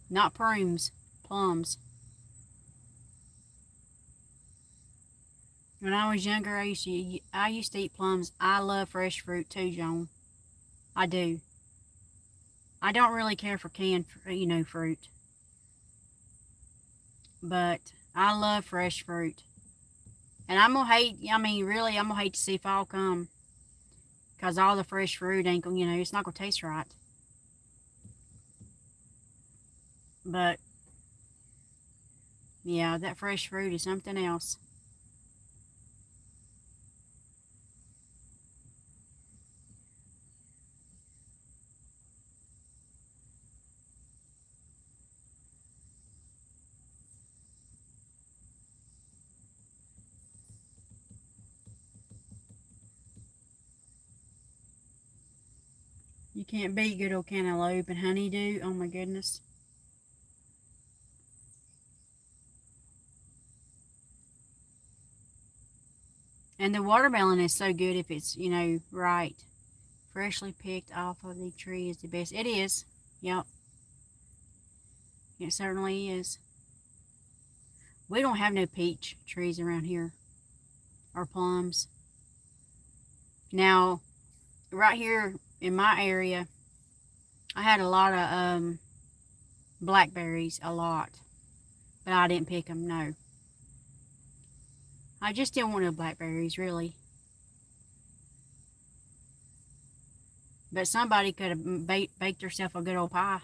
Not prunes, plums. When I was younger, I used to eat plums. I love fresh fruit too, Joan. I do. I don't really care for canned, fruit, but I love fresh fruit. And I'm gonna hate. I mean, really, I'm gonna hate to see fall come, cause all the fresh fruit ain't gonna, it's not gonna taste right. But yeah, that fresh fruit is something else. You can't beat good old cantaloupe and honeydew. Oh my goodness. And the watermelon is so good if it's, right. Freshly picked off of the tree is the best. It is. Yep. It certainly is. We don't have no peach trees around here or plums. Now, right here in my area, I had a lot of blackberries, a lot. But I didn't pick them, no. I just didn't want no blackberries, really. But somebody could have baked herself a good old pie.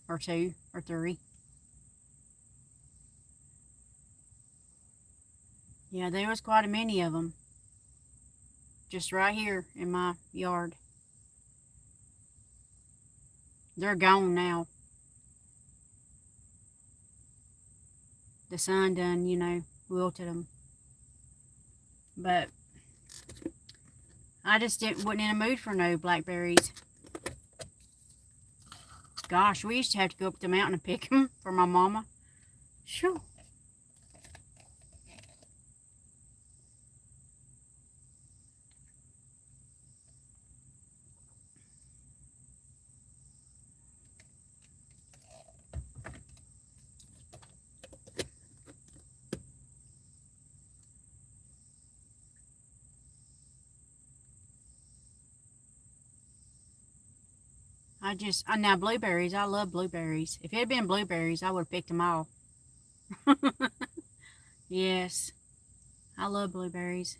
Or two, or three. Yeah, there was quite a many of them. Just right here in my yard. They're gone now. The sun done, you know, wilted them. But I just wasn't in a mood for no blackberries. Gosh, we used to have to go up the mountain and pick them for my mama. Sure. Now blueberries, I love blueberries. If it had been blueberries, I would have picked them all. Yes, I love blueberries.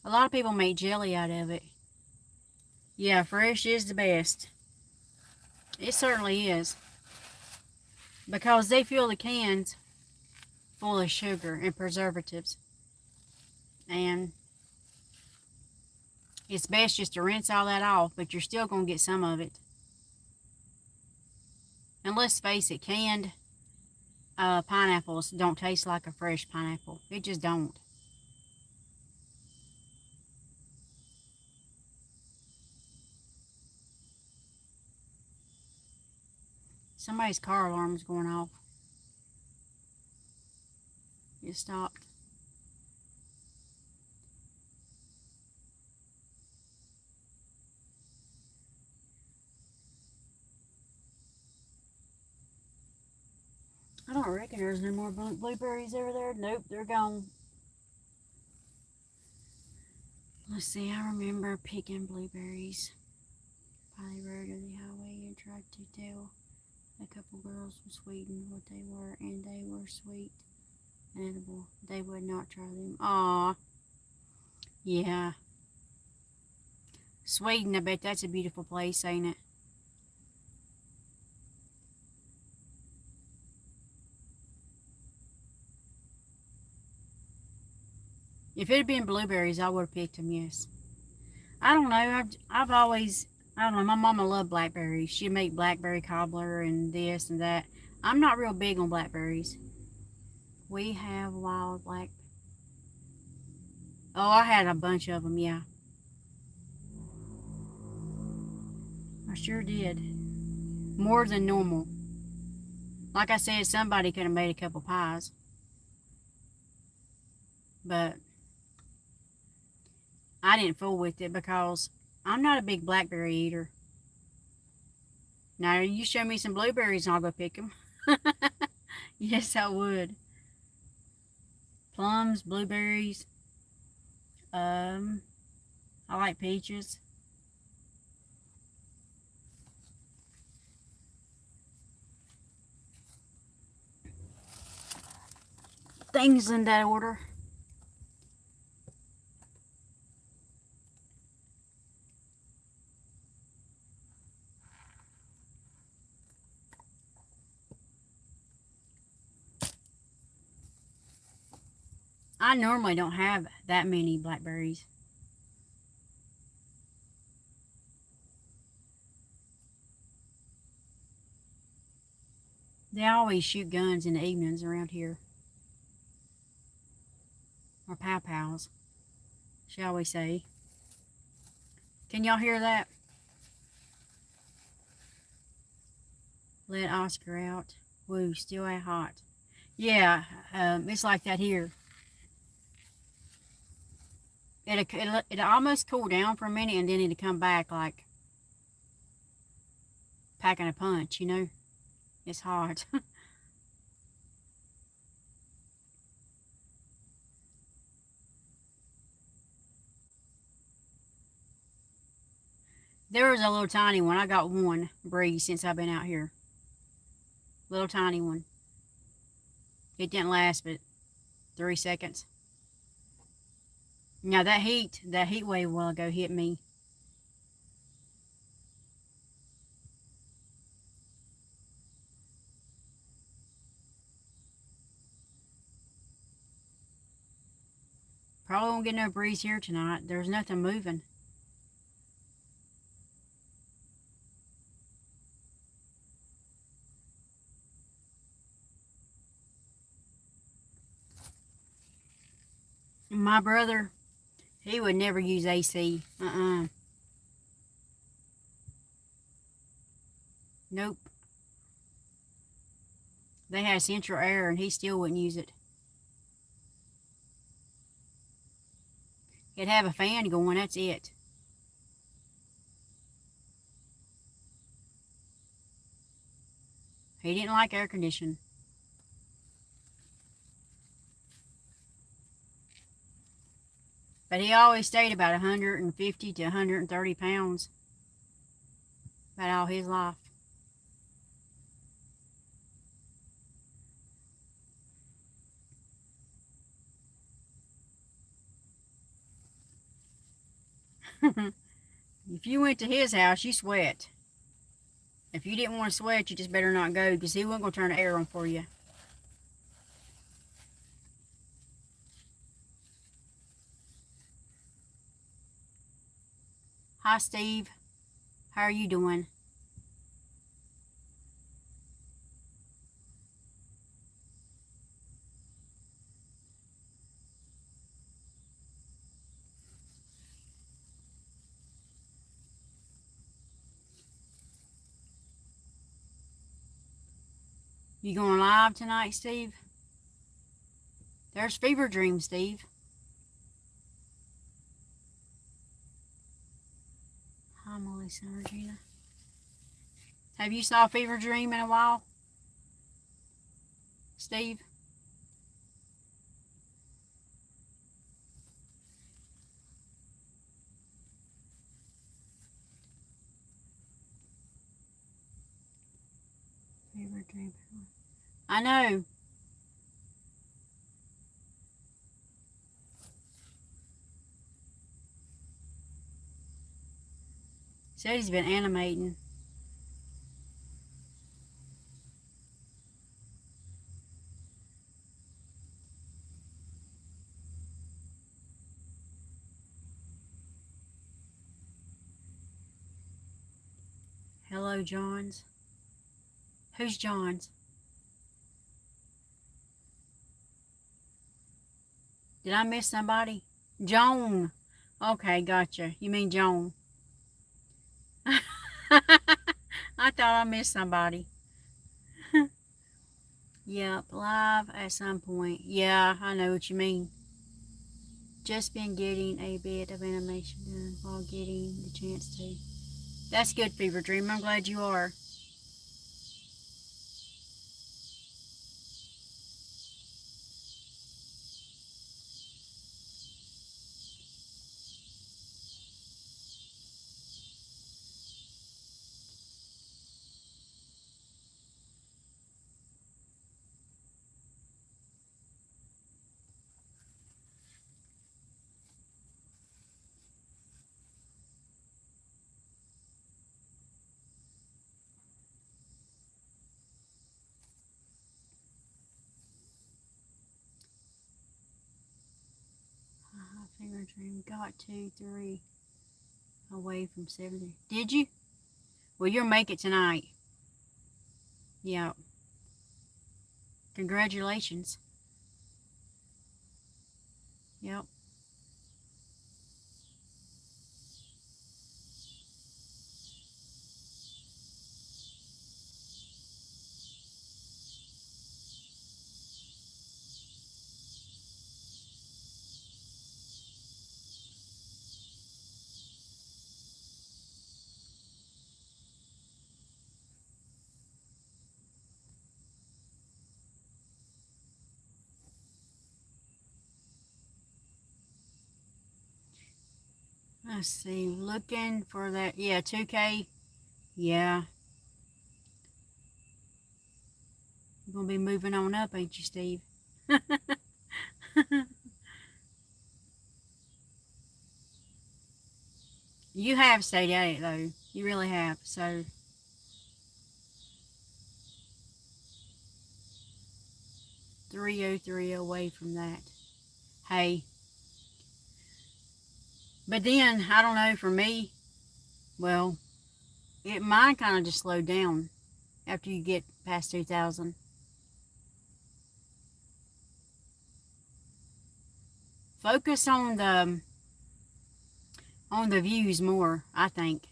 A lot of people make jelly out of it. Yeah, fresh is the best. It certainly is. Because they fill the cans full of sugar and preservatives. And it's best just to rinse all that off, but you're still going to get some of it. And let's face it, canned pineapples don't taste like a fresh pineapple. It just don't. Somebody's car alarm is going off. It stopped. I don't reckon there's no more blueberries over there. Nope, they're gone. Let's see, I remember picking blueberries by the road of the highway and tried to tell a couple girls from Sweden what they were, and they were sweet and edible. They would not try them. Aw. Yeah. Sweden, I bet that's a beautiful place, ain't it? If it had been blueberries, I would have picked them, yes. I don't know. I've always, I don't know, my mama loved blackberries. She'd make blackberry cobbler and this and that. I'm not real big on blackberries. We have wild black. Oh, I had a bunch of them, yeah. I sure did. More than normal. Like I said, somebody could have made a couple pies. But I didn't fool with it because I'm not a big blackberry eater. Now, you show me some blueberries and I'll go pick them. Yes, I would. Plums, blueberries. I like peaches. Things in that order. I normally don't have that many blackberries. They always shoot guns in the evenings around here. Or pow-pows, shall we say. Can y'all hear that? Let Oscar out. Woo, still ain't hot. Yeah, it's like that here. It'll almost cool down for a minute and then it'll come back like packing a punch, you know? It's hot. There was a little tiny one. I got one breeze since I've been out here. Little tiny one. It didn't last but 3 seconds. Now that heat wave a while ago hit me. Probably won't get no breeze here tonight. There's nothing moving. My brother, he would never use AC. Nope. They had central air and he still wouldn't use it. He'd have a fan going, that's it. He didn't like air conditioning. But he always stayed about 150 to 130 pounds. About all his life. If you went to his house, you sweat. If you didn't want to sweat, you just better not go because he wasn't going to turn the air on for you. Hi, Steve. How are you doing? You going live tonight, Steve? There's Fever Dream, Steve. Hi, Melissa and Regina. Have you saw Fever Dream in a while, Steve? Fever Dream. I know. Said he's been animating. Hello, Johns. Who's Johns? Did I miss somebody? Joan. Okay, gotcha. You mean Joan. I thought I missed somebody. Yep, live at some point. Yeah, I know what you mean. Just been getting a bit of animation done while getting the chance to. That's good, Fever Dream. I'm glad you are. Fever Dream got 2, 3 away from 70. Did you? Well, you'll make it tonight. Yeah. Congratulations. Yep. Let's see. Looking for that. Yeah, 2K. Yeah. You're going to be moving on up, ain't you, Steve? You have stayed at it, though. You really have. So, 303 away from that. Hey. But then, I don't know, for me, well, mine kind of just slowed down after you get past 2,000. Focus on the views more, I think.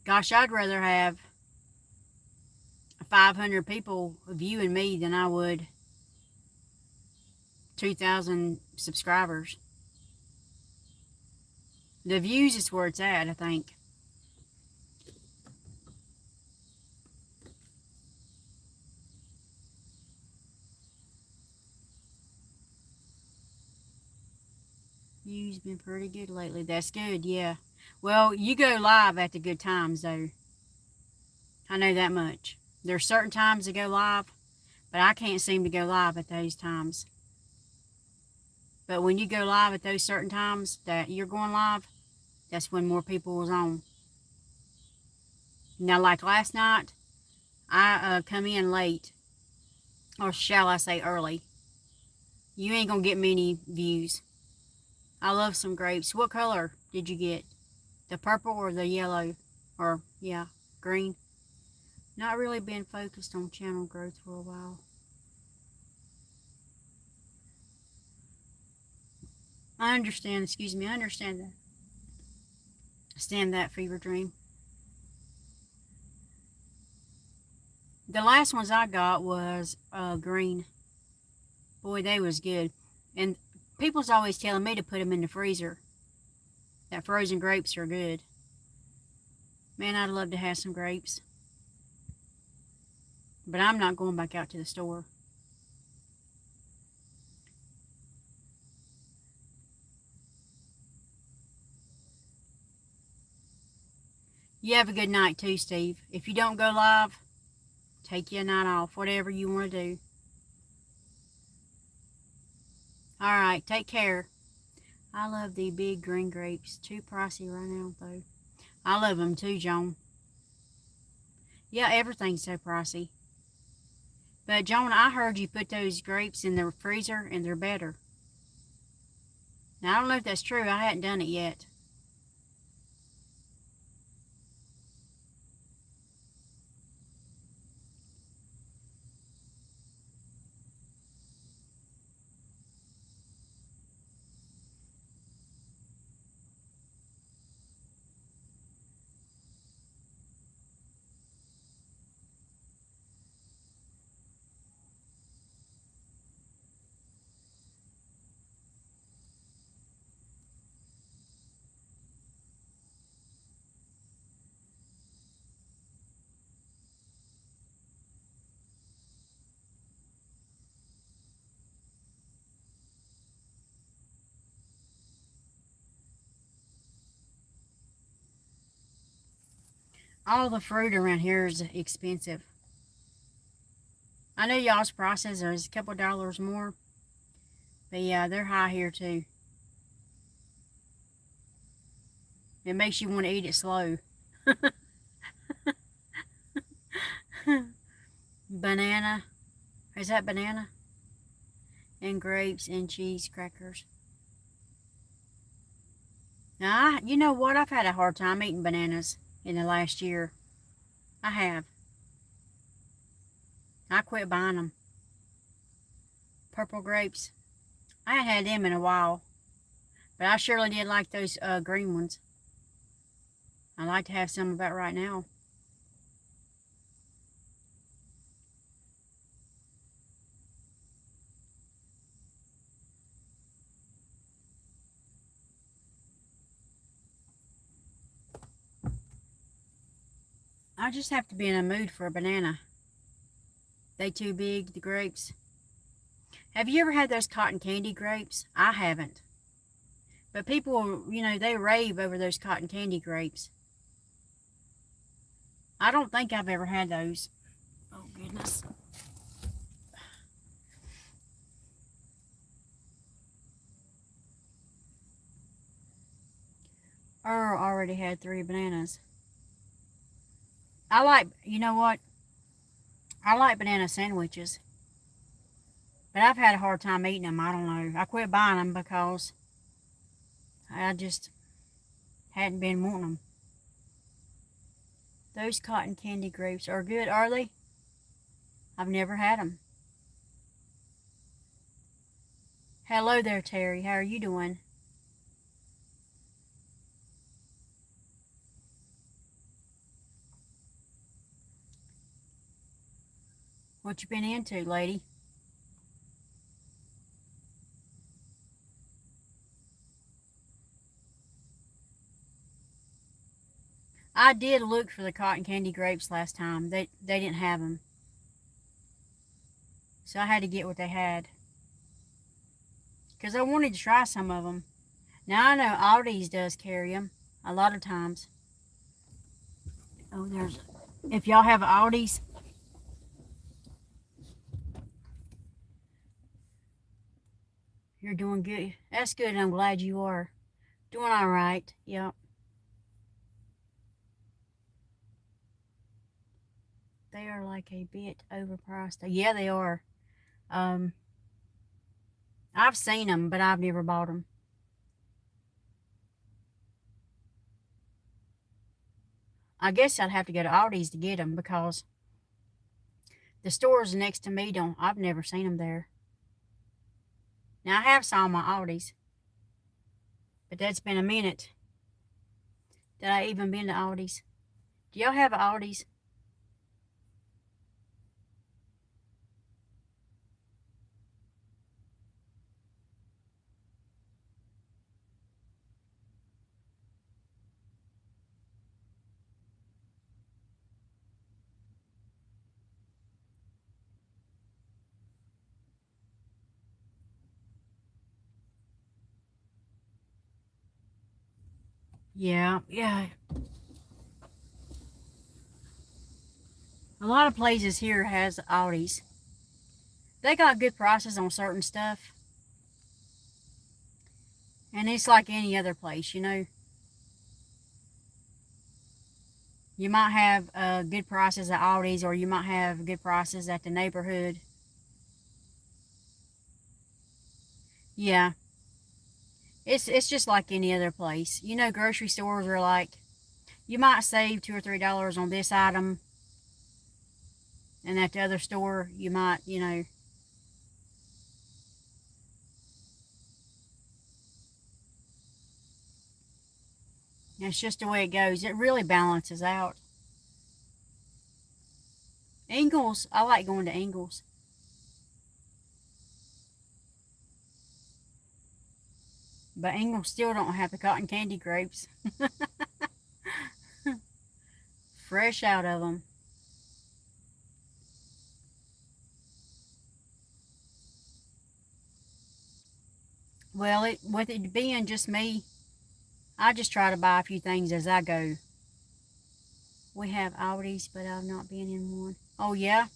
Gosh, I'd rather have 500 people viewing me than I would 2,000 subscribers. The views is where it's at, I think. Views been pretty good lately. That's good, yeah. Well, you go live at the good times, though. I know that much. There's certain times to go live, but I can't seem to go live at those times. But when you go live at those certain times that you're going live, that's when more people was on. Now, like last night, I come in late, or shall I say early. You ain't gonna get many views. I love some grapes. What color did you get? The purple or the yellow? Or, yeah, green? Not really been focused on channel growth for a while. I understand, excuse me, I understand that. Stand that, Fever Dream. The last ones I got was green. Boy, they was good. And people's always telling me to put them in the freezer. That frozen grapes are good. Man, I'd love to have some grapes. But I'm not going back out to the store. You have a good night too, Steve. If you don't go live, take you a night off. Whatever you want to do. Alright, take care. I love the big green grapes. Too pricey right now, though. I love them too, Joan. Yeah, everything's so pricey. But, Joan, I heard you put those grapes in the freezer and they're better. Now, I don't know if that's true. I hadn't done it yet. All the fruit around here is expensive. I know y'all's prices are a couple dollars more. But yeah, they're high here too. It makes you want to eat it slow. Banana. Is that banana? And grapes and cheese crackers. Now, you know what? I've had a hard time eating bananas in the last year. I have. I quit buying them. Purple grapes. I hadn't had them in a while. But I surely did like those green ones. I'd like to have some about right now. I just have to be in a mood for a banana. They too big, the grapes. Have you ever had those cotton candy grapes? I haven't. But people, you know, they rave over those cotton candy grapes. I don't think I've ever had those. Oh, goodness. Earl already had 3 bananas. I like, you know what? I like banana sandwiches. But I've had a hard time eating them. I don't know. I quit buying them because I just hadn't been wanting them. Those cotton candy grapes are good, are they? I've never had them. Hello there, Terry. How are you doing? What you been into, lady? I did look for the cotton candy grapes last time. They didn't have them. So I had to get what they had. Because I wanted to try some of them. Now I know Aldi's does carry them a lot of times. Oh, there's... If y'all have Aldi's, you're doing good. That's good. I'm glad you are. Doing all right. Yep. They are like a bit overpriced. Yeah, they are. Um, I've seen them, but I've never bought them. I guess I'd have to go to Aldi's to get them because the stores next to me don't. I've never seen them there. Now I have saw my Aldi's, but that's been a minute that I even been to Aldi's. Do y'all have Aldi's? Yeah, yeah. A lot of places here has Aldi's. They got good prices on certain stuff. And it's like any other place, you know. You might have good prices at Aldi's, or you might have good prices at the neighborhood. Yeah, it's just like any other place. You know, grocery stores are like, you might save $2 or $3 on this item, and at the other store you might, you know. It's just the way it goes. It really balances out. Ingles, I like going to Ingles. But Ingles still don't have the cotton candy grapes. Fresh out of them. Well, with it being just me, I just try to buy a few things as I go. We have Aldi's, but I've not been in one. Oh, yeah?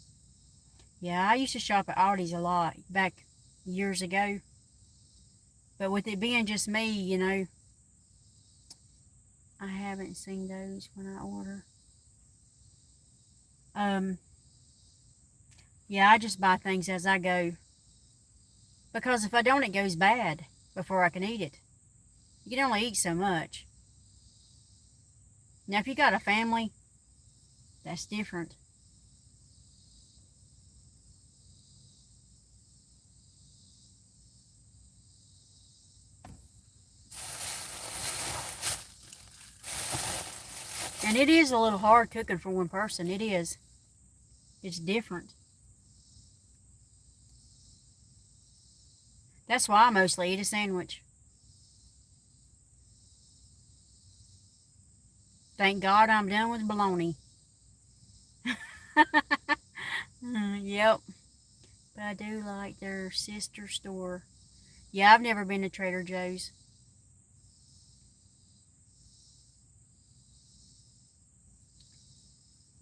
Yeah, I used to shop at Aldi's a lot back years ago. But with it being just me, you know, I haven't seen those when I order. Um, yeah, I just buy things as I go. Because if I don't, it goes bad before I can eat it. You can only eat so much. Now, if you got a family, that's different. And it is a little hard cooking for one person. It is. It's different. That's why I mostly eat a sandwich. Thank God I'm done with bologna. Yep. But I do like their sister store. Yeah, I've never been to Trader Joe's.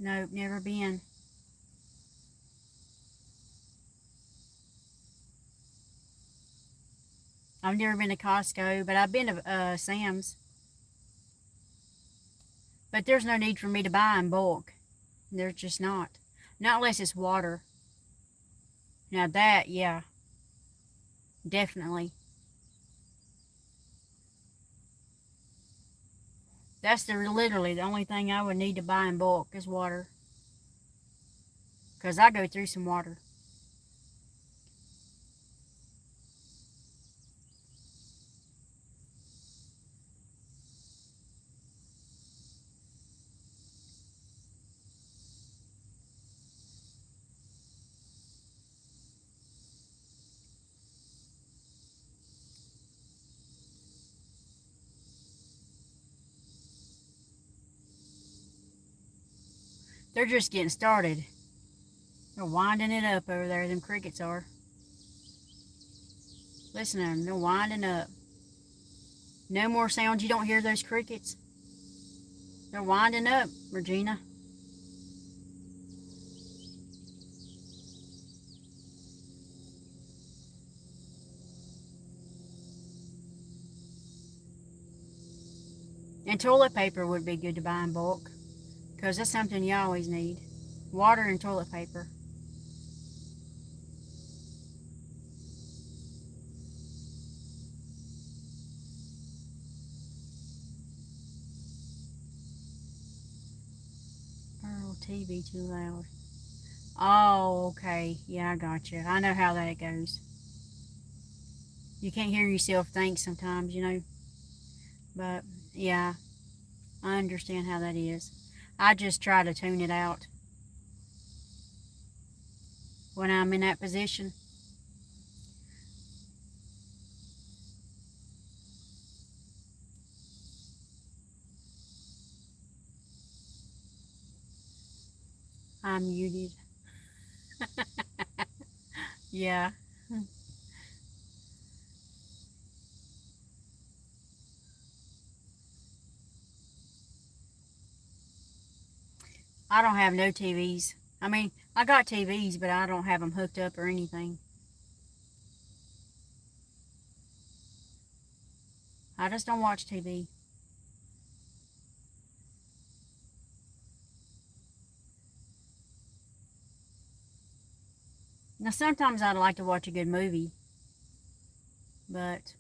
Nope, never been. I've never been to Costco, but I've been to Sam's. But there's no need for me to buy in bulk. There's just not. Not unless it's water. Now that, yeah, definitely. That's literally the only thing I would need to buy in bulk is water. Because I go through some water. They're just getting started. They're winding it up over there, them crickets are. Listen to them, they're winding up. No more sounds, you don't hear those crickets? They're winding up, Regina. And toilet paper would be good to buy in bulk, because that's something you always need. Water and toilet paper. Oh, TV too loud. Oh, okay. Yeah, I got you. I know how that goes. You can't hear yourself think sometimes, you know. But, yeah, I understand how that is. I just try to tune it out when I'm in that position. I'm muted. Yeah. I don't have no TVs. I mean, I got TVs, but I don't have them hooked up or anything. I just don't watch TV. Now, sometimes I'd like to watch a good movie, but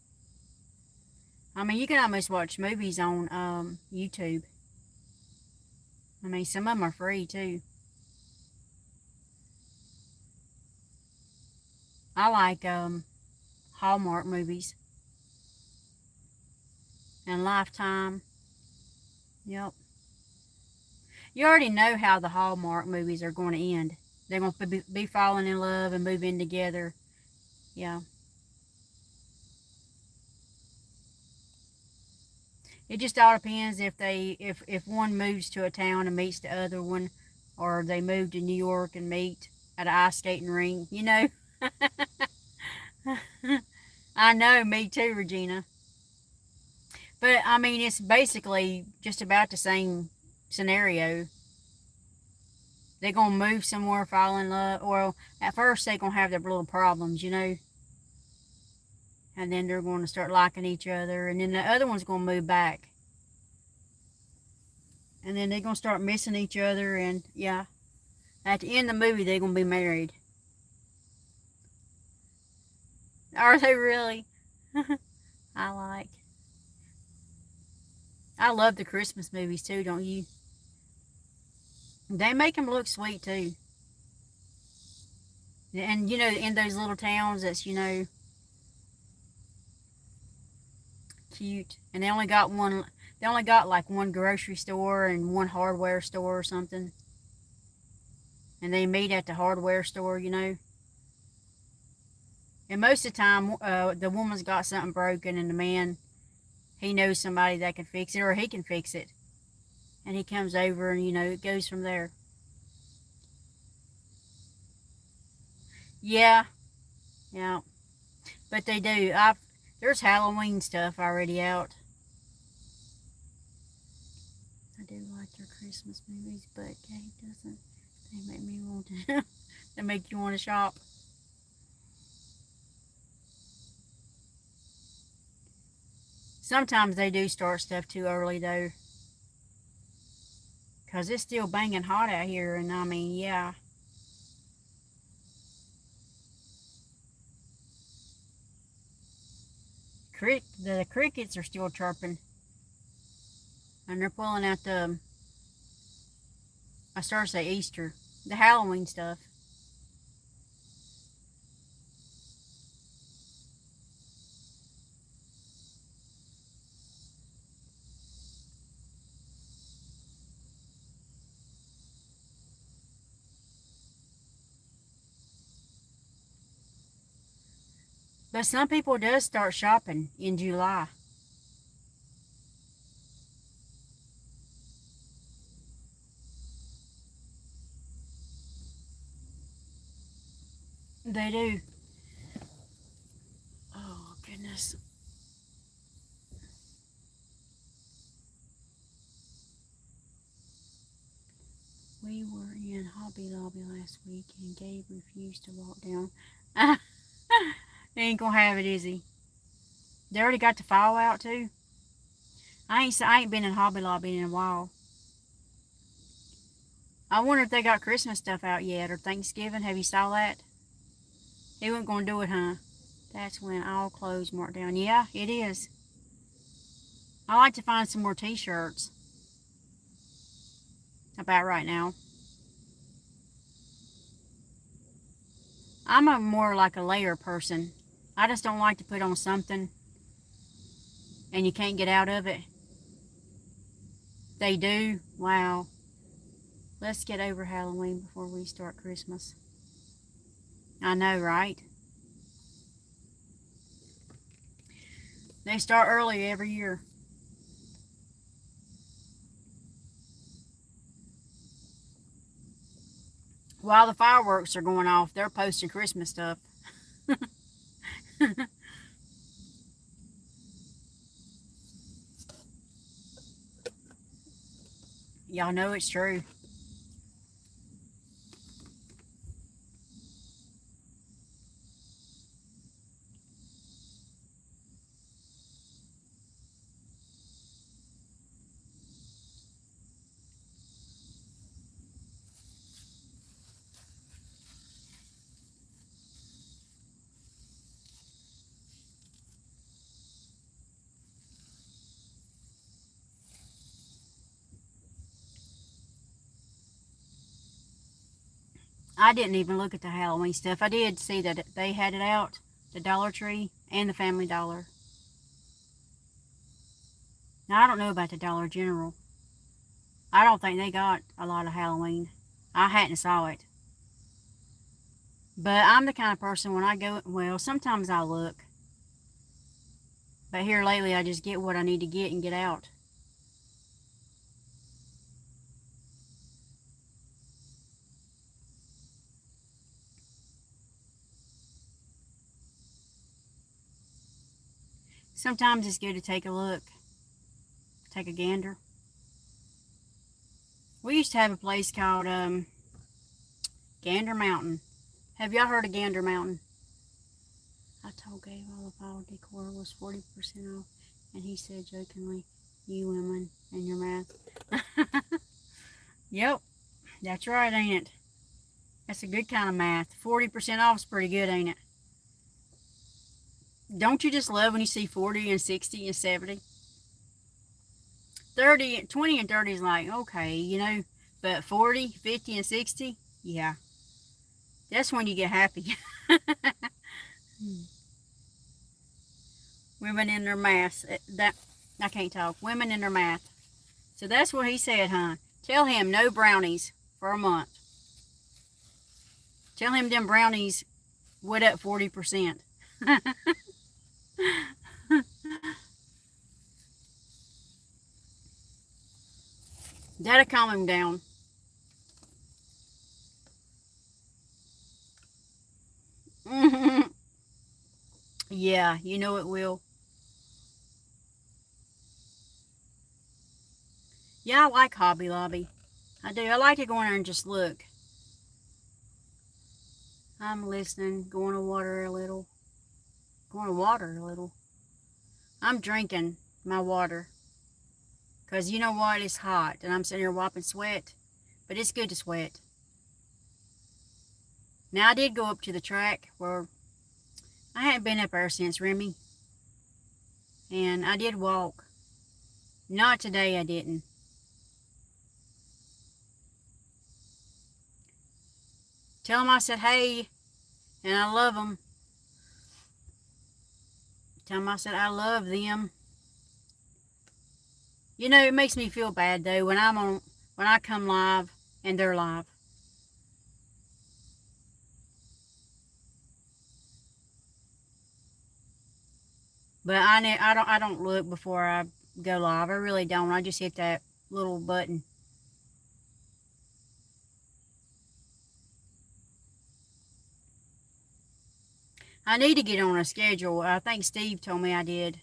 I mean, you can almost watch movies on YouTube. I mean, some of them are free too. I like Hallmark movies and Lifetime. Yep. You already know how the Hallmark movies are going to end. They're going to be falling in love and moving together. Yeah. It just all depends if one moves to a town and meets the other one, or they move to New York and meet at an ice skating rink. You know. I know, me too, Regina. But I mean, it's basically just about the same scenario. They're gonna move somewhere, fall in love. Well, at first they're gonna have their little problems, you know, and then they're going to start liking each other, and then the other one's gonna move back, and then they're gonna start missing each other, and yeah, at the end of the movie they're gonna be married. Are they really? I like. I love the Christmas movies too, don't you? They make them look sweet too. And you know, in those little towns, that's cute. And they only got one. They only got like one grocery store and one hardware store or something. And they meet at the hardware store, you know. And most of the time, the woman's got something broken, and the man, he knows somebody that can fix it, or he can fix it. And he comes over, and it goes from there. Yeah, yeah. But they do. There's Halloween stuff already out. I do like their Christmas movies, but Gabe doesn't. They make me want to. They make you want to shop. Sometimes they do start stuff too early though, cause it's still banging hot out here, and I mean, yeah. The crickets are still chirping, and they're pulling out the. I started to say Easter, the Halloween stuff. But some people does start shopping in July. They do. Oh goodness. We were in Hobby Lobby last week and Gabe refused to walk down. He ain't gonna have it, is he? They already got the file out too. I ain't been in Hobby Lobby in a while. I wonder if they got Christmas stuff out yet or Thanksgiving. Have you saw that? He wasn't gonna do it, huh? That's when all clothes marked down. Yeah, it is. I like to find some more t-shirts. About right now. I'm a more like a layer person. I just don't like to put on something and you can't get out of it. They do? Wow. Let's get over Halloween before we start Christmas. I know, right? They start early every year. While the fireworks are going off, they're posting Christmas stuff. Y'all know it's true. I didn't even look at the Halloween stuff. I did see that they had it out, the Dollar Tree and the Family Dollar. Now, I don't know about the Dollar General. I don't think they got a lot of Halloween. I hadn't saw it. But I'm the kind of person when I go, well, sometimes I look. But here lately, I just get what I need to get and get out. Sometimes it's good to take a look, take a gander. We used to have a place called Gander Mountain. Have y'all heard of Gander Mountain? I told Gabe all the fall decor was 40% off, and he said jokingly, "You women and your math." Yep, that's right, ain't it? That's a good kind of math. 40% off is pretty good, ain't it? Don't you just love when you see 40 and 60 and 70? 30, 20 and 30 is like, okay, you know, but 40, 50 and 60, yeah. That's when you get happy. Women in their math. That I can't talk. Women in their math. So that's what he said, huh? Tell him no brownies for a month. Tell him them brownies went up 40%. That'll calm him down. Yeah, you know it will. Yeah, I like Hobby Lobby. I do. I like to go in there and just look. I'm listening, going to water a little. Going to water a little. I'm drinking my water. Because you know what? It's hot. And I'm sitting here wiping sweat. But it's good to sweat. Now, I did go up to the track where I hadn't been up there since Remy. And I did walk. Not today, I didn't. Tell them I said, hey, and I love them. Tell them I said, I love them. You know, it makes me feel bad, though, when I come live and they're live. But I don't look before I go live. I really don't. I just hit that little button. I need to get on a schedule. I think Steve told me I did.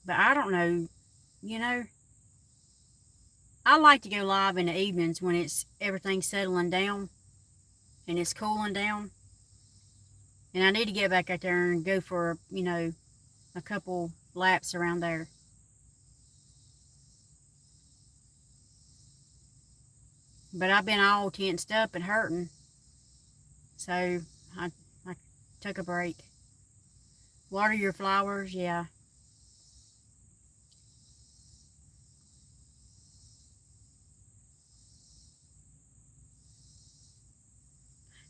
But I don't know. You know, I like to go live in the evenings when everything's settling down and it's cooling down. And I need to get back out there and go for, a couple laps around there. But I've been all tensed up and hurting. So I took a break. Water your flowers, yeah.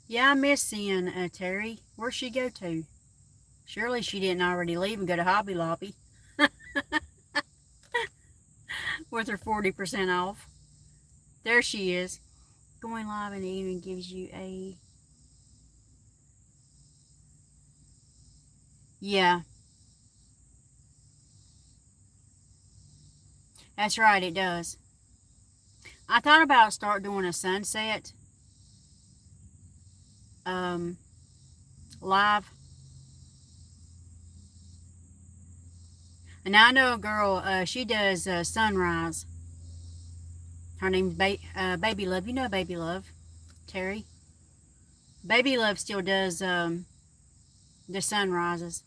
Yeah, I miss seeing Terry. Where'd she go to? Surely she didn't already leave and go to Hobby Lobby with her 40% off. There she is. Going live in the evening gives you a... Yeah. That's right, it does. I thought about start doing a sunset live. And I know a girl, she does sunrise. Her name's Baby Love. You know Baby Love, Terry. Baby Love still does the sunrises.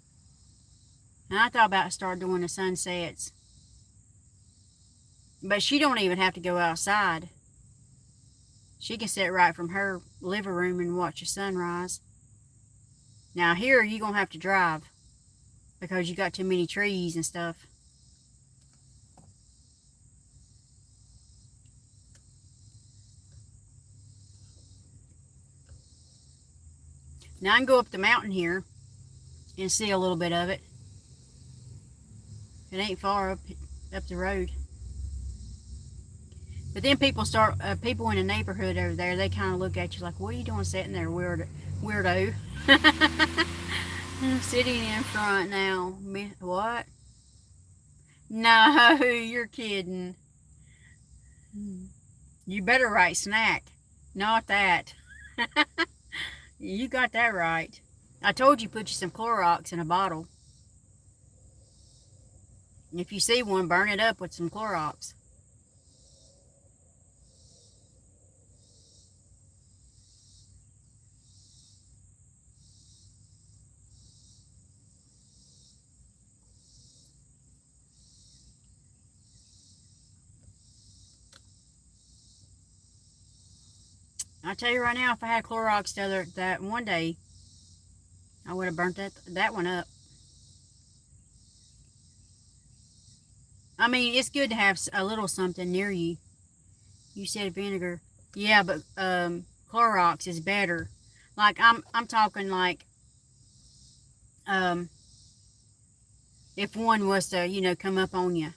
And I thought about start doing the sunsets. But she don't even have to go outside. She can sit right from her living room and watch a sunrise. Now here you're going to have to drive because you got too many trees and stuff. Now I can go up the mountain here and see a little bit of it. It ain't far up the road. But then people in the neighborhood over there, they kind of look at you like, what are you doing sitting there, weirdo? Sitting in front now. What? No, you're kidding. You better write snack. Not that. You got that right. I told you put you some Clorox in a bottle. If you see one, burn it up with some Clorox. I tell you right now, if I had Clorox that one day, I would have burnt that one up. I mean, it's good to have a little something near you. You said vinegar. Yeah, but Clorox is better. Like I'm talking like if one was to, come up on you.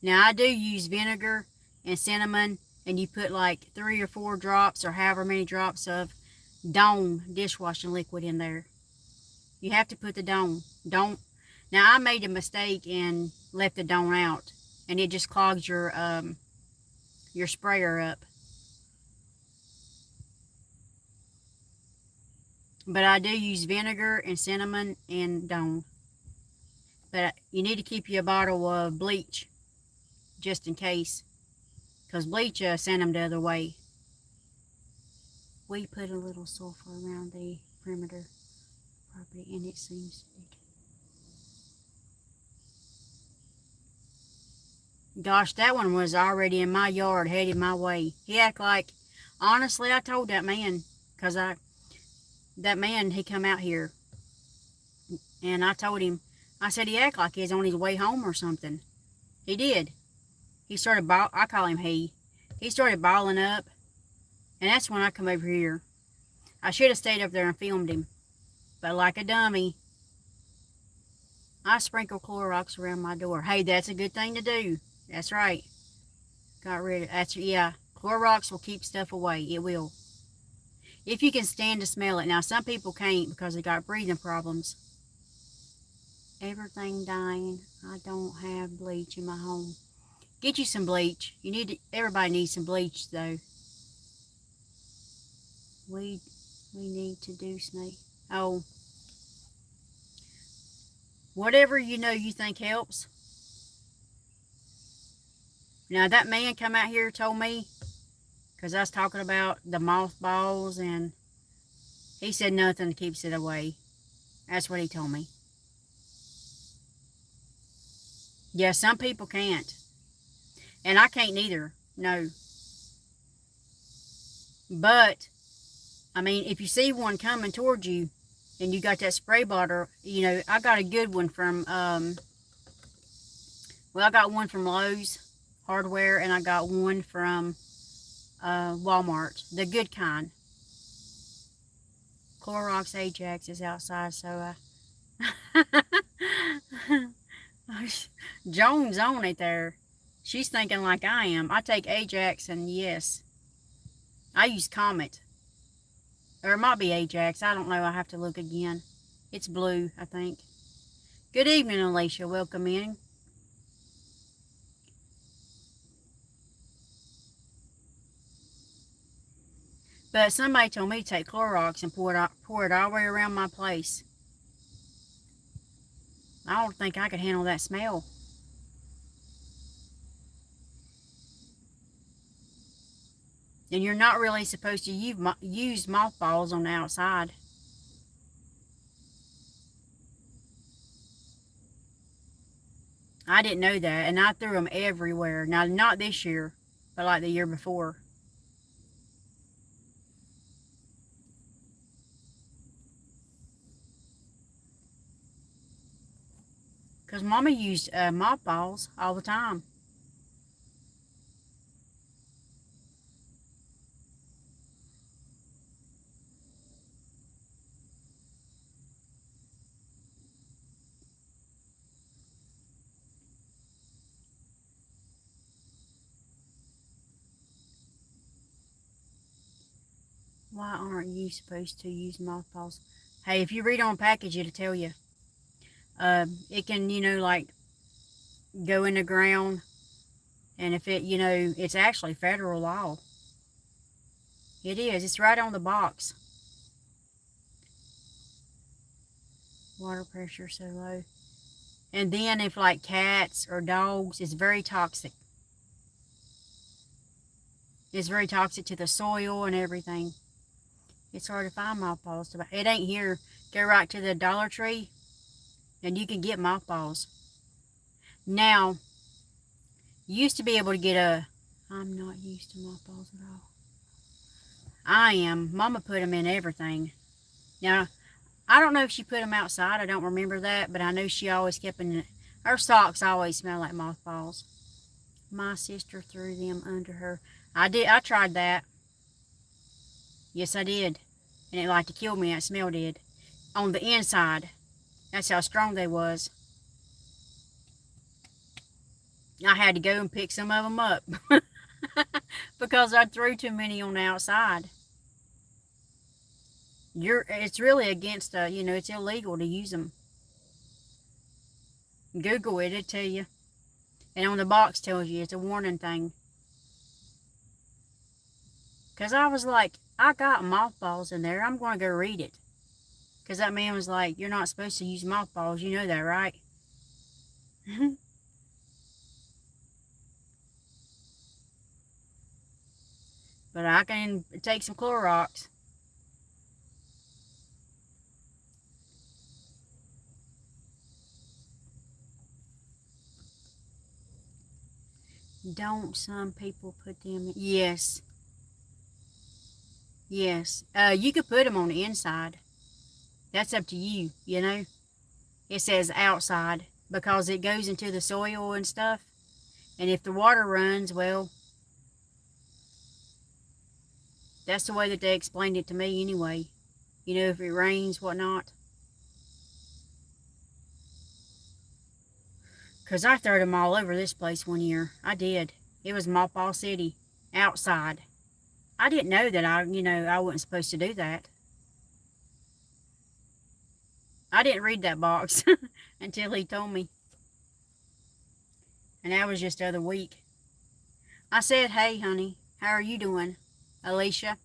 Now I do use vinegar and cinnamon, and you put like 3 or 4 drops or however many drops of Dawn dishwashing liquid in there. You have to put the Dawn. Now I made a mistake and left the Dawn out, and it just clogs your sprayer up. But I do use vinegar and cinnamon and Dawn. But you need to keep you a bottle of bleach just in case, because bleach sent them the other way. We put a little sulfur around the perimeter property, and it seems to be. Gosh, that one was already in my yard, headed my way. He acted like, honestly, I told that man, because that man, he come out here, and I told him, I said he acted like he was on his way home or something. He did. He started, I call him he. He started balling up, and that's when I come over here. I should have stayed up there and filmed him, but like a dummy, I sprinkle Clorox around my door. Hey, that's a good thing to do. That's right. Got rid of that's yeah. Clorox will keep stuff away. It will. If you can stand to smell it. Now, some people can't because they got breathing problems. Everything dying. I don't have bleach in my home. Get you some bleach. You need to, everybody needs some bleach though. We need to do snake. Oh. Whatever you know you think helps. Now that man come out here told me, because I was talking about the mothballs, and he said nothing keeps it away. That's what he told me. Yeah, some people can't. And I can't neither. No. But, I mean, if you see one coming towards you, and you got that spray bottle, you know, I got a good one from, well, I got one from Lowe's Hardware, and I got one from Walmart, the good kind. Clorox Ajax is outside, so Joan's on it there. She's thinking like I am. I take Ajax, and yes, I use Comet. Or it might be Ajax. I don't know. I have to look again. It's blue, I think. Good evening, Alicia. Welcome in. But somebody told me to take Clorox and pour it all the way around my place. I don't think I could handle that smell. And you're not really supposed to use mothballs on the outside. I didn't know that, and I threw them everywhere. Now, not this year, but like the year before. Because Mama used mothballs all the time. Why aren't you supposed to use mothballs? Hey, if you read on package, it'll tell you. It can, you know, like go in the ground, and if it, you know, it's actually federal law. It is. It's right on the box. Water pressure so low. And then if like cats or dogs, it's very toxic. It's very toxic to the soil and everything. It's hard to find mothballs. It ain't here. Go right to the Dollar Tree, and you can get mothballs. Now, you used to be able to get I'm not used to mothballs at all. I am. Mama put them in everything. Now, I don't know if she put them outside. I don't remember that, but I know she always kept in her socks always smell like mothballs. My sister threw them under her. I tried that. Yes, I did. And it like to kill me. That smell did. On the inside. That's how strong they was. I had to go and pick some of them up. Because I threw too many on the outside. It's really against, you know, it's illegal to use them. Google it, it'll tell you. And on the box tells you, it's a warning thing. Because I was like, I got mothballs in there. I'm going to go read it. Because that man was like, you're not supposed to use mothballs. You know that, right? But I can take some Clorox. Don't some people put them in? Yes. Yes. You could put them on the inside. That's up to you, you know. It says outside because it goes into the soil and stuff. And if the water runs, well, that's the way that they explained it to me anyway. You know, if it rains, whatnot. Because I threw them all over this place one year. I did. It was Mawpaw City, outside. I didn't know that I wasn't supposed to do that. I didn't read that box until he told me. And that was just the other week. I said, hey, honey, how are you doing, Alicia?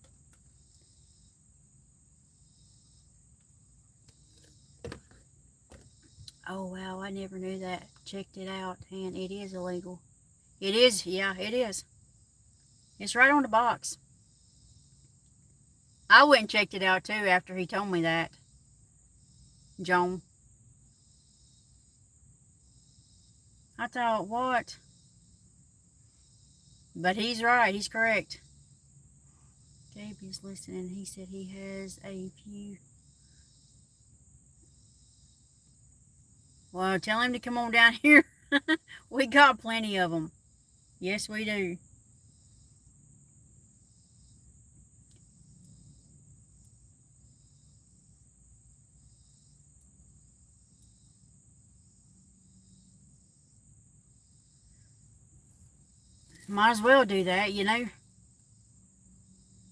Oh, wow, I never knew that. Checked it out, and it is illegal. It is, yeah, it is. It's right on the box. I went and checked it out, too, after he told me that. Joan. I thought, what? But he's right, he's correct. Gabe is listening. He said he has a few. Well, tell him to come on down here. We got plenty of them. Yes, we do. Might as well do that, you know.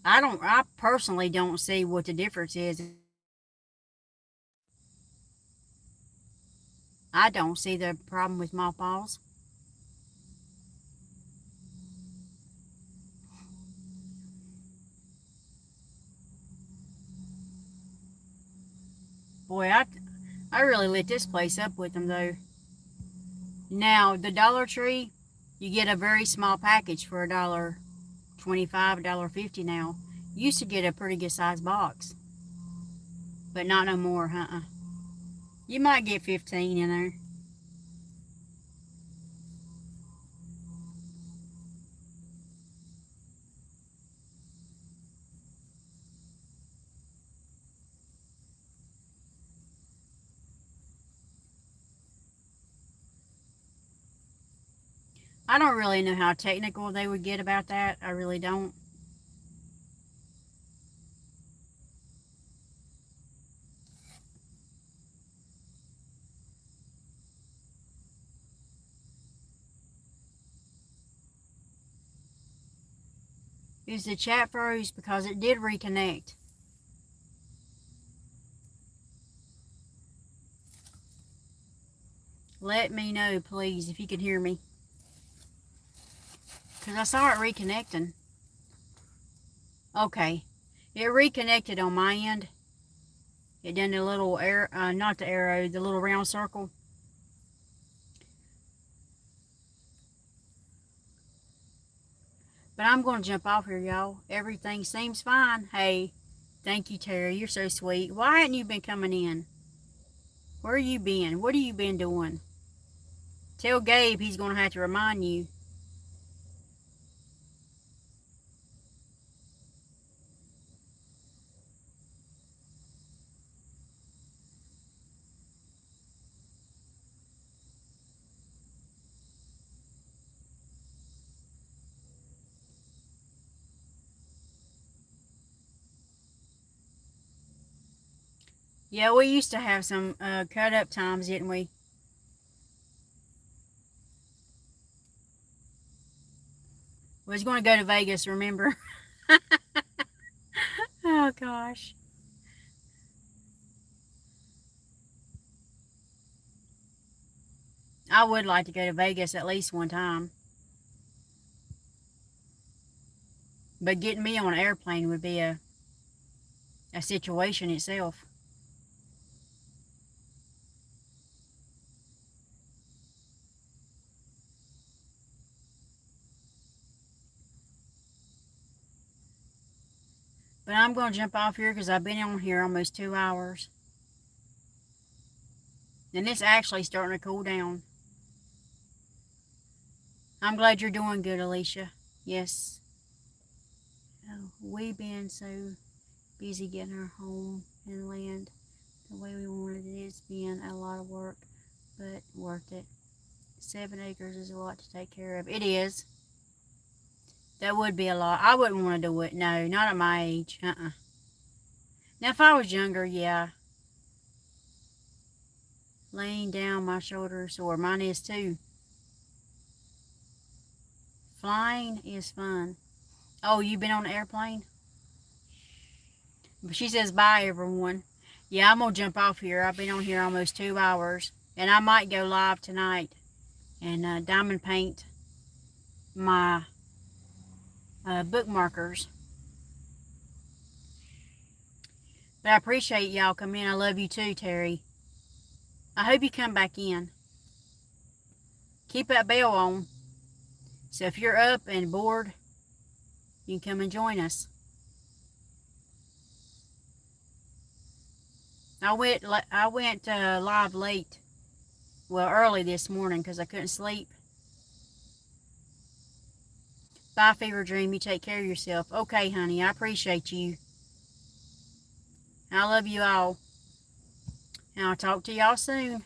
I personally don't see what the difference is. I don't see the problem with mothballs. Boy, I really lit this place up with them, though. Now, the Dollar Tree, you get a very small package for $1.25, $1.50 now. You used to get a pretty good sized box. But not no more, You might get 15 in there. I don't really know how technical they would get about that. I really don't. Is the chat froze because it did reconnect. Let me know, please, if you can hear me. Because I saw it reconnecting. Okay. It reconnected on my end. It done the little arrow, not the arrow, the little round circle. But I'm going to jump off here, y'all. Everything seems fine. Hey, thank you, Terry. You're so sweet. Why hadn't you been coming in? Where you been? What have you been doing? Tell Gabe he's going to have to remind you. Yeah, we used to have some cut up times, didn't we? We was going to go to Vegas, remember? Oh, gosh. I would like to go to Vegas at least one time. But getting me on an airplane would be a situation itself. But I'm going to jump off here because I've been on here almost 2 hours. And it's actually starting to cool down. I'm glad you're doing good, Alicia. Yes. Oh, we've been so busy getting our home and land the way we wanted it. It's been a lot of work, but worth it. 7 acres is a lot to take care of. It is. That would be a lot. I wouldn't want to do it. No, not at my age. Now, if I was younger, yeah. Laying down, my shoulder sore. Mine is too. Flying is fun. Oh, you been on an airplane? She says, bye, everyone. Yeah, I'm going to jump off here. I've been on here almost 2 hours. And I might go live tonight and diamond paint my bookmarkers. But I appreciate y'all coming in. I love you too, Terry. I hope you come back in. Keep that bell on. So if you're up and bored, you can come and join us. I went live late. Well, early this morning because I couldn't sleep. Bye, Fever Dream. You take care of yourself. Okay, honey. I appreciate you. I love you all. And I'll talk to y'all soon.